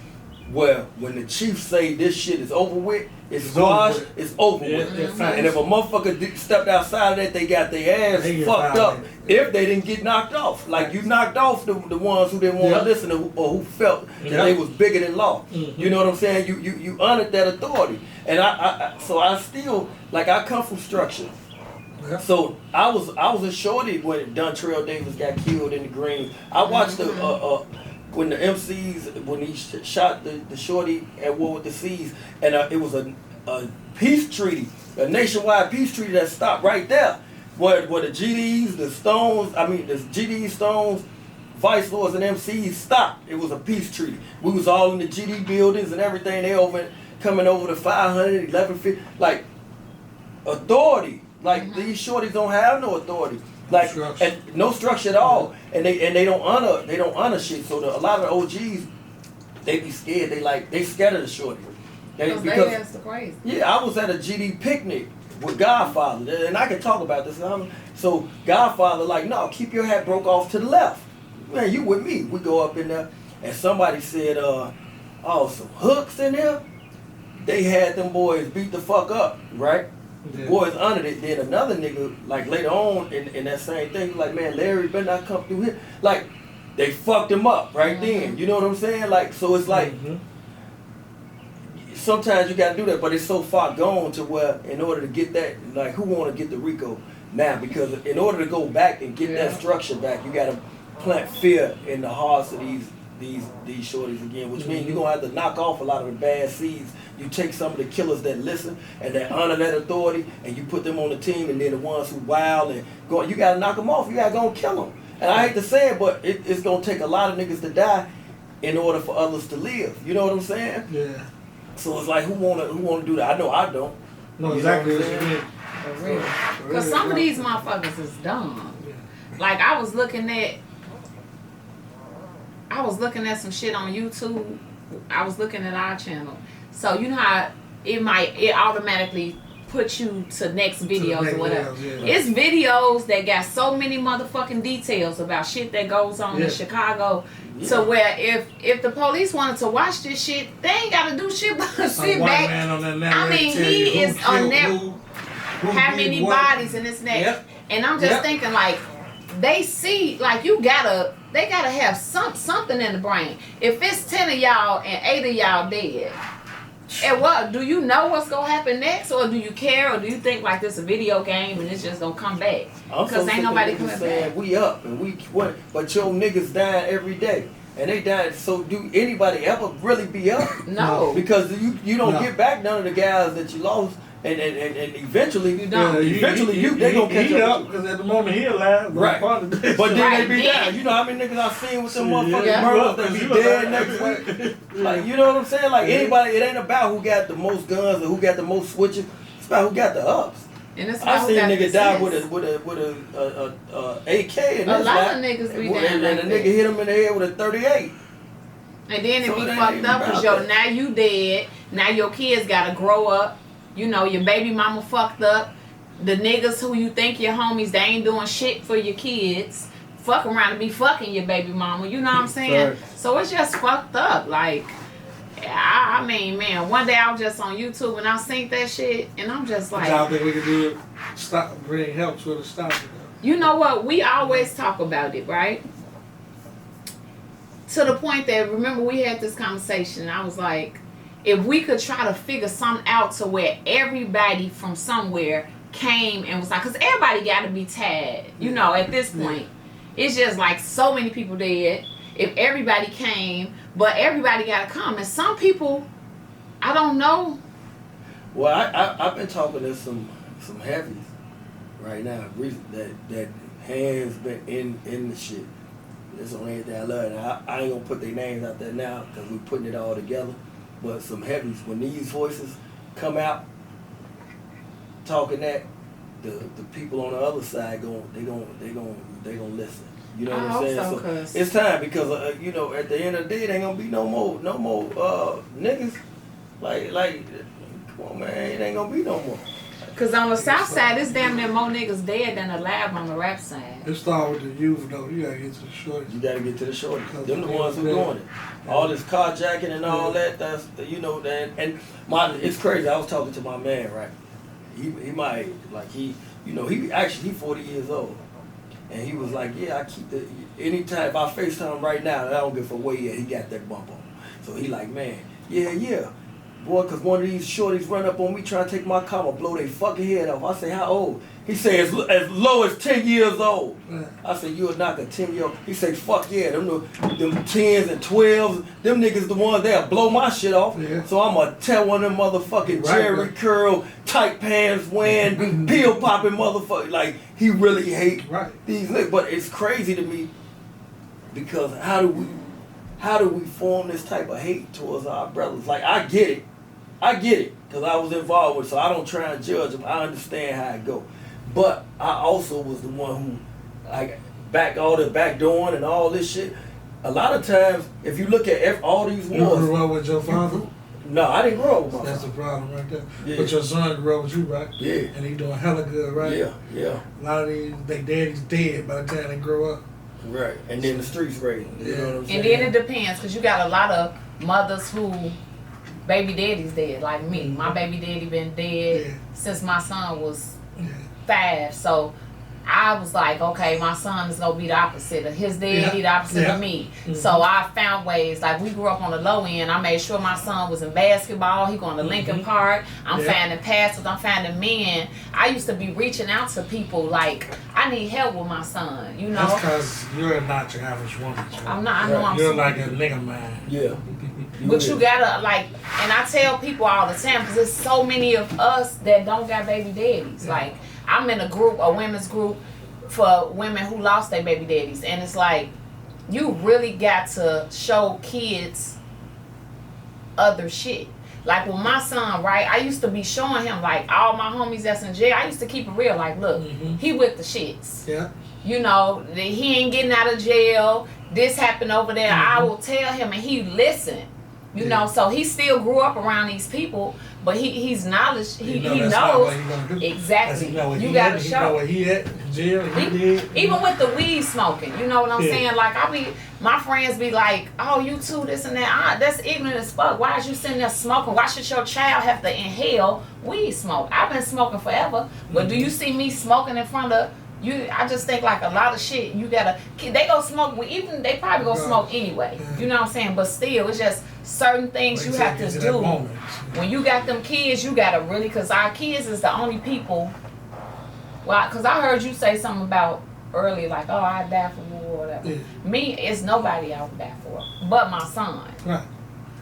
where when the chief say this shit is over with, it's squashed, it's over with. And if a motherfucker stepped outside of that, they got their ass fucked up if they didn't get knocked off. Like, you knocked off the ones who didn't want to listen or who felt that they was bigger than law. You know what I'm saying? You honored that authority. And so I still, like, I come from structure. So I was a shorty when Dontrell Davis got killed in the Green. I watched when the MCs when he shot the shorty at war with the C's, and it was a peace treaty, a nationwide peace treaty that stopped right there, where the GDs, the Stones, the GDs, Stones, Vice Lords, and MCs stopped. It was a peace treaty. We was all in the GD buildings and everything. They coming over to 500, 1150, like authority. Like these shorties don't have no authority. Like Structure. and no structure at all. And they don't honor shit. So a lot of the OGs, they be scared. They scared of the shorty. Because they ask the crazy. Yeah, I was at a GD picnic with Godfather, and I can talk about this. So Godfather like, no, keep your hat broke off to the left. Man, you with me. We go up in there, and somebody said, oh, some hooks in there. They had them boys beat the fuck up, right? The boys honored it. Then another nigga, like later on in that same thing, like, man, Larry better not come through here. Like, they fucked him up right then. You know what I'm saying? Like, so it's like, sometimes you gotta do that, but it's so far gone to where in order to get that, like, who wanna get the RICO now? Because in order to go back and get that structure back, you gotta plant fear in the hearts of these shorties again, which means you're gonna have to knock off a lot of the bad seeds. You take some of the killers that listen and that honor that authority, and you put them on the team, and then the ones who wild and go, you gotta knock them off. You gotta go and kill them. And I hate to say it, but it's gonna take a lot of niggas to die in order for others to live. You know what I'm saying? Yeah. So it's like, who wanna do that? I know I don't. No, You know exactly. what I'm saying? For real. Because some of these motherfuckers is dumb. Like, I was looking at some shit on YouTube. I was looking at our channel. So you know how it automatically put you to next videos or whatever. It's videos that got so many motherfucking details about shit that goes on in Chicago. To where if the police wanted to watch this shit, they ain't gotta do shit but sit back. I mean, he is on there. How many bodies in this neck? And I'm just thinking, like, they see, like, they gotta have something in the brain. If it's 10 of y'all and 8 of y'all dead, and what, do you know what's gonna happen next, or do you care, or do you think like this a video game and it's just gonna come back? Because ain't nobody coming back. We up and we what? But your niggas dying every day, and they dying. So do anybody ever really be up? No, because you don't get back none of the guys that you lost. And eventually, you don't. They gonna catch up because at the moment he alive, right? But then they be down. You know how many niggas I seen with them motherfucking murders that be dead next week? Like, you know what I'm saying? Like, anybody, it ain't about who got the most guns or who got the most switches. It's about who got the ups. And it's I seen a nigga die with a AK. And a lot of niggas be down. And a nigga hit him in the head with a 38. And then it be fucked up because now you dead. Now your kids gotta grow up. You know, your baby mama fucked up. The niggas who you think your homies, they ain't doing shit for your kids. Fuck around and be fucking your baby mama. You know what I'm saying? So it's just fucked up. Like, I mean, man, one day I was just on YouTube and I seen that shit and I'm just like, I think we can do it. Bring help to the stop it. You know what? We always talk about it, right? To the point that, remember we had this conversation and I was like, if we could try to figure something out to where everybody from somewhere came and was like, because everybody got to be tagged, you know, at this point. It's just like so many people dead. If everybody came, but everybody got to come. And some people, I don't know. Well, I've been talking to some heavies right now that hands been in the shit. That's the only thing I love. And I ain't going to put their names out there now because we're putting it all together. But some heavies, when these voices come out talking that, the people on the other side they gonna listen. You know what I'm saying? So it's time because you know, at the end of the day, there ain't gonna be no more niggas. Like come on, man, it ain't gonna be no more. Cause on the south side, it's damn near more niggas dead than alive on the rap side. It start with the youth though. You gotta get to the shorties. You gotta get to the shorties. Them the ones who doing it. All this carjacking and all that. That's, you know, that. And it's crazy. I was talking to my man, right? He my age. Like he 40 years old, and he was like, yeah, I keep the anytime if I FaceTime right now, I don't give a way yet. He got that bump on. So he like, man, yeah. Boy, because one of these shorties run up on me trying to take my car, blow their fucking head off. I say, how old? He say, as low as 10 years old. I say, you'll knock a 10-year-old. He say, fuck yeah, them 10s and 12s, them niggas the ones that'll blow my shit off. Yeah. So I'm going to tell one of them motherfucking Jerry curl, tight pants wearing, pill popping motherfucker. Like, he really hate these niggas. But it's crazy to me because how do we form this type of hate towards our brothers? Like, I get it, because I was involved with it, so I don't try and judge them. I understand how it go. But I also was the one who, like, all the backdooring and all this shit. A lot of times, if you look at all these You wars, grew up with your father? no, I didn't grow up with my That's the father. problem right there. Yeah. But your son grew up with you, right? Yeah, And he doing hella good, right? yeah, A lot of these, they daddy's dead by the time they grow up. right. And then the streets raising. You know what I'm saying? And then it depends, because you got a lot of mothers who baby daddy's dead, like me. My baby daddy been dead Yeah. since my son was Yeah. 5. So I was like, okay, my son is gonna be the opposite of his dad, Yeah. he the opposite Yeah. of me. Mhm. So I found ways, like we grew up on the low end. I made sure my son was in basketball. He going to Lincoln Park. I'm Yeah. finding pastors. I'm finding men. I used to be reaching out to people like, I need help with my son. You know, That's because you're not your average woman. So. I'm not. I know Right. I'm. You're like a nigga man. Yeah. But you gotta like, and I tell people all the time, because there's so many of us that don't got baby daddies. Yeah. Like, I'm in a group, a women's group for women who lost their baby daddies, and it's like, you really got to show kids other shit. Like with my son, right? I used to be showing him like all my homies that's in jail. I used to keep it real. Like, look, he with the shits. Yeah. You know, he ain't getting out of jail. This happened over there. I will tell him, and he listen. You Yeah. know, so he still grew up around these people, but he's knowledge. He that's not knows what he gonna do. exactly. He know where You he gotta at, He know show. where he at. In jail. He He- did. Even with the weed smoking, you know what I'm Yeah. saying? Like my friends be like, "Oh, you too, this and that." That's ignorant as fuck. Why is you sitting there smoking? Why should your child have to inhale weed smoke? I've been smoking forever, but do you see me smoking in front of you? I just think like a lot of shit. You gotta. They go smoke. Even they probably go smoke anyway. Yeah. You know what I'm saying? But still, it's just certain things you have to do. When you got them kids, you gotta really, cause our kids is the only people. Well, cause I heard you say something about earlier, like, oh, I'd die for you or whatever. Yeah. Me, it's nobody I would die for, but my son. Right.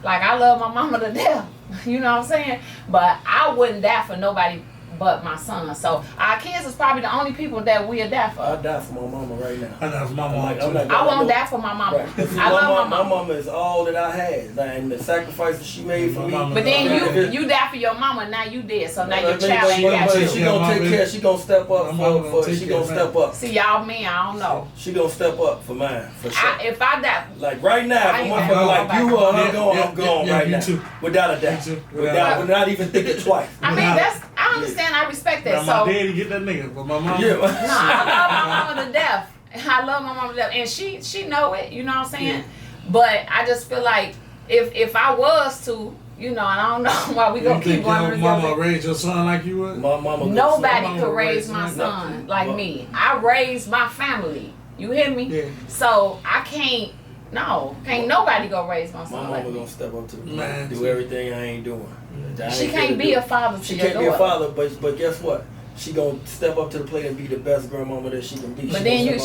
Like I love my mama to death, you know what I'm saying? But I wouldn't die for nobody but my son. So our kids is probably the only people that we'll die for. I die for my mama right now. I know for my I'm mom like- too. I'm like- I won't die for my mama. Right. 'Cause I love my My mama. mama is all that I had, like, and the sacrifices she made for My me. mama- But then Yeah. you die for your mama, now you dead. So now your But- child ain't but- got but you. she Yeah, gonna mama- take care. She gonna step My up mama gonna for. take She care, gonna man. step up. See y'all men, I don't know. She gonna step up for mine for sure. If I die, Like right now, I if a ain't motherfucker gonna like go you back. or I'm Yeah, going, yeah, I'm going yeah, right me now, too. without a doubt, Me too. without not even thinking twice. I mean that's I understand, I respect that. Now, So my daddy get that nigga, but my mom. Yeah. no, I love my mama to death. I love my mama to death, and she know it. You know what I'm saying? Yeah. But I just feel like if I was to, you know, and I don't know why we You gonna keep think going your to mama this. raised your son like you would? My mama. My Nobody mama could raise raised my me. son like Well- me. I raised my family. You hear me? Yeah. So I can't. No, can't nobody go raise my My son mama like me. gonna step up to the plate, Man, do everything I ain't doing. I She ain't can't finna be do a it. father to She your can't be a daughter. father, but guess what? She gonna step up to the plate and be the best grandmama that she can be. But then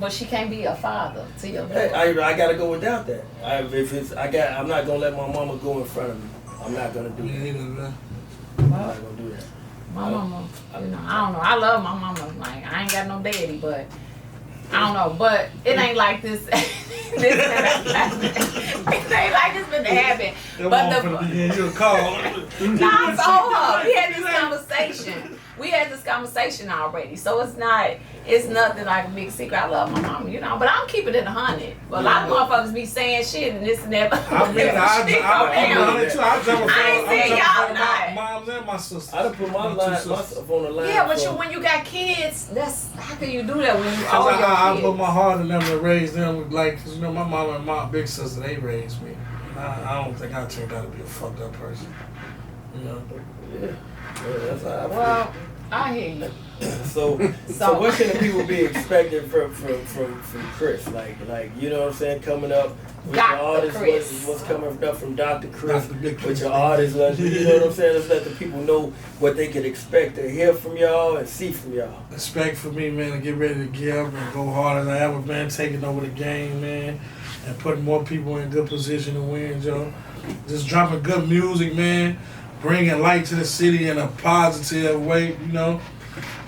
but she can't be a father to your Hey, daughter. I gotta go without that. I'm not gonna let my mama go in front of me. I'm not gonna do Yeah, that. he done that. I'm not gonna do that. My mama, you know, I don't know. I love my mama. Like I ain't got no daddy, but I don't know. But it ain't like this. It ain't like this been to happen. That But mom finna be getting you a call. No, I told her. We had this conversation. We had this conversation already. So it's nothing like a big secret. I love my mama, you know, but I'm keeping it 100. But a lot of motherfuckers be saying shit and this and that. I mean, I'm Shit go on down. it too. I jump on I ain't saying y'all my not. moms and my sisters. I done put my My two life, sisters. myself on the line. Yeah, but for- when you got kids, that's how can you do that when you Cause all I your put kids? my heart in them to raise them, like, cause you know my mom and my big sister, they raised me. I don't think I turned out to be a fucked up person. You know. Yeah, that's how I feel. Well, I hear you. So what can the people be expecting from Chris? Like you know what I'm saying, coming up with Dr. your artists, Chris. what's coming up from Dr. Chris, Dr. Big with Chris. your artists, like, you know what I'm saying? Let's let the people know what they can expect to hear from y'all and see from y'all. Expect for me, man, to get ready to give and go hard as I ever, man, taking over the game, man, and putting more people in good position to win, Joe. Just dropping good music, man, bringing light to the city in a positive way, you know.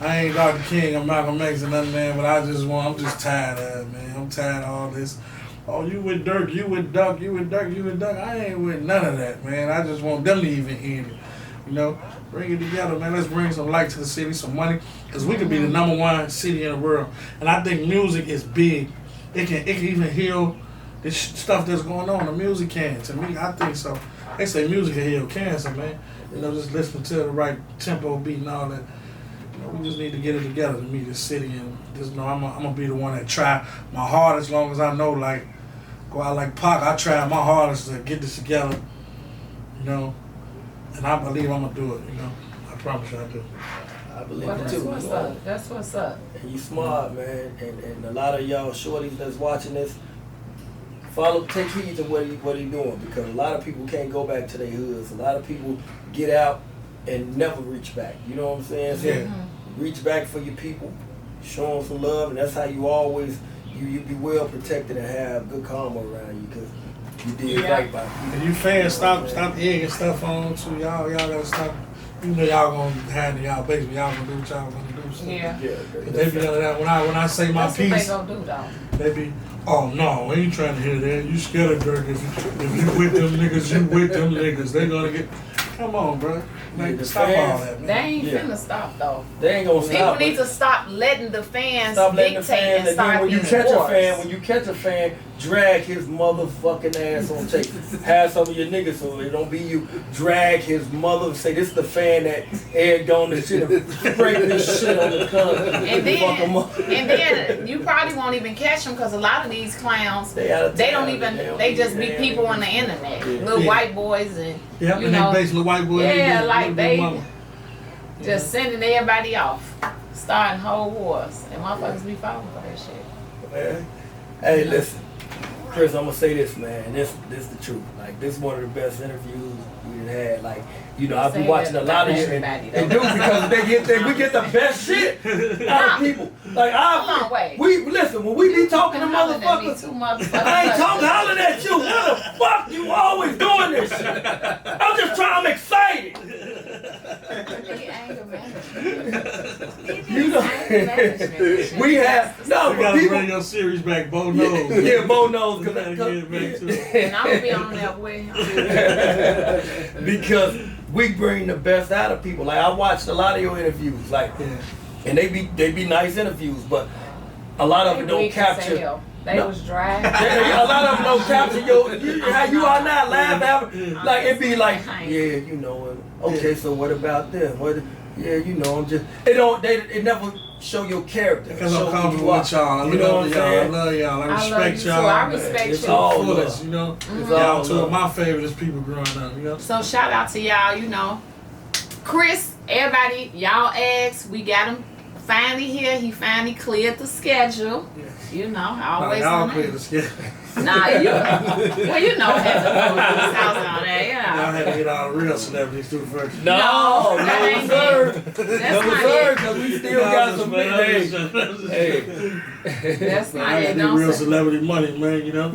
I ain't Dr. King, I'm Malcolm X or nothing, man, but I'm just tired of it, man. I'm tired of all this. Oh, you with Dirk, you with Duck, you with Dirk, you with Duck. I ain't with none of that, man. I just want them to even end it. You know, bring it together, man. Let's bring some light to the city, some money, because we could be the #1 city in the world. And I think music is big. It can even heal this stuff that's going on. The music can. To me, I think so. They say music can heal cancer, man. You know, just listening to the right tempo beat and all that. You know, we just need to get it together to meet this city, and just know I'm gonna be the one that try my hardest. As long as I know, like, go out like Pac, I try my hardest to get this together. You know, and I believe I'm gonna do it. You know, I promise you I do. I believe Well, it that's too. what's up. That's what's up. And you smart, man. And a lot of y'all shorties that's watching this, take heed to what he doing, because a lot of people can't go back to their hoods. A lot of people get out and never reach back. You know what I'm saying? So reach back for your people, show them some love, and that's how you always you be well protected and have good karma around you, because you did right by people. And you fans, stop egging stuff on too. Y'all gotta stop. You know y'all gonna have in y'all basement. Y'all gonna do what y'all gonna do. So. Yeah. But they be under that when I say my That's piece. what they gonna do though. They be, oh no, we ain't trying to hear that. You scared of Dirk. If you with them niggas, you with them niggas. They gonna get. Come on, bro. Like, stop all that, man. They ain't finna stop though. They ain't gonna People stop. need to stop letting the fans Stop letting dictate the fans, and and then start when you these catch wars. when you catch a fan, drag his motherfucking ass on tape. Have some of your niggas so it don't be you. Drag his mother. Say this is the fan that egged on the shit and spray this shit on the cup. And then you probably won't even catch them, because a lot of these clowns, they don't even, they just be people on the internet, little white boys, and Yep, you and know, they basically white boys. yeah, like they mama. just sending everybody off, starting whole wars, and motherfuckers be falling for that shit. Man. Hey, listen, Chris, I'm gonna say this, man. This the truth. Like, this is one of the best interviews we done had. Like, you know, I've been watching a lot of you, and they do, because we get the best shit out of people. Like, Hold on, wait. listen, when we be talking to motherfuckers, I ain't hollering at you. What the fuck you always doing this shit? I'm just trying. I'm excited. You know, we have no. You gotta People, bring your series back, Bo knows. yeah, Bo knows, You gotta get it back to it. And I'm gonna be on that way. because we bring the best out of people. Like, I watched a lot of your interviews, like, and they be nice interviews, but a lot of them don't capture. They was dry. A lot of them don't capture how you are now, laugh, like, it be like, yeah, you know, okay, so what about them? Yeah, you know, I'm just, it never show your character. Because I'm comfortable with y'all. I love y'all. I love y'all. I respect y'all. I respect It's you. all Fullest, love. you know. It's Y'all all two of love. my favorites people growing up, you know. So shout out to y'all, you know. Chris, everybody, y'all asked, we got him finally here. He finally cleared the schedule. Yes. You know, I always Y'all know clear that. the schedule. Nah, well, you know, had to go to his house on there, Y'all yeah. had to get all the real celebrities too first. No, that ain't sir. That's No, not sir, it. because we still got some big names. Hey. That's I not had it. the Don't real say. celebrity money, man, you know. A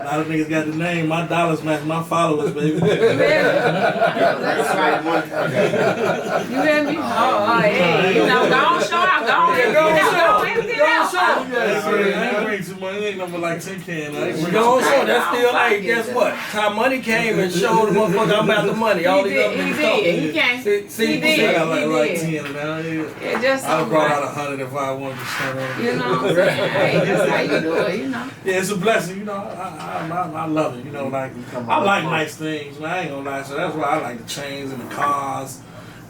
lot of niggas got the name. My dollars match my followers, baby. That's right. You hear me? Oh, hey, you know, go on, show out, go on, empty it out, go empty it out. I ain't bring too much. It ain't number like 10 can. I ain't You bring know what too I'm saying? That's still, like, guess what? Time money came and showed the motherfucker I'm about the money. All these other He niggas did. talking. He can't. See, He I did. got like He 10 now. Yeah. It just I so brought out right. 100 if I wanted to stand on it. You know what I'm saying? Hey, that's how you do it, you know. Yeah, it's a blessing, you know. I love it, you know. Like, I like nice things, man. I ain't gonna lie. So that's why I like the chains and the cars.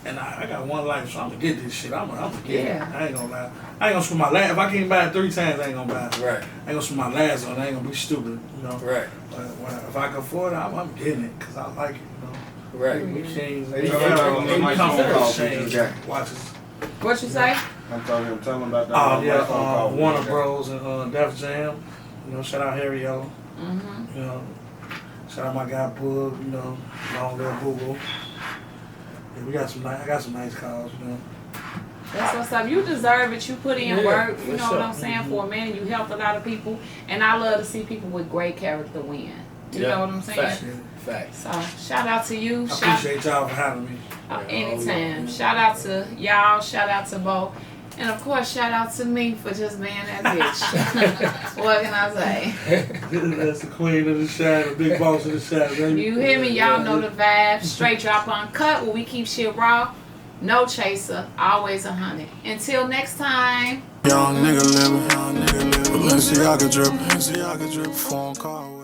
And I got one life, so I'm gonna get this shit. I'm gonna get it. Yeah. I ain't gonna lie. I ain't gonna spend my last. If I can't buy it 3 times, I ain't gonna buy it. Right. I ain't gonna spend my last on it. I ain't gonna be stupid, you know. Right. But if I can afford it, I'm getting it because I like it, you know. Right. We chains, Hey, we tell him about we my come phone from call we chains, just got. watches. What you say? I'm telling him about that. Oh my yeah, phone call we Warner just got. Bros and Def Jam. You know, shout out Harry O. Mm-hmm. You know, shout out my guy Boog. You know, Long Live Boo Boo. Yeah, we got some. I got some nice calls. You know. That's what's up. You deserve it. You put in Yeah, work. You for know what sure. I'm saying? For a man, you helped a lot of people. And I love to see people with great character win. You know what I'm saying? Fact. Facts. So, shout out to you. I Shout appreciate y'all for having me. anytime. Shout out to y'all. Shout out to Bo. And of course, shout out to me for just being that bitch. What can I say? That's the queen of the shine, the big boss of the shine, baby. You hear me? Y'all know the vibe. Str8Drop Uncut, where we keep shit raw. No chaser, always 100. Until next time. Young nigga living, Balenciaga drip, phone call.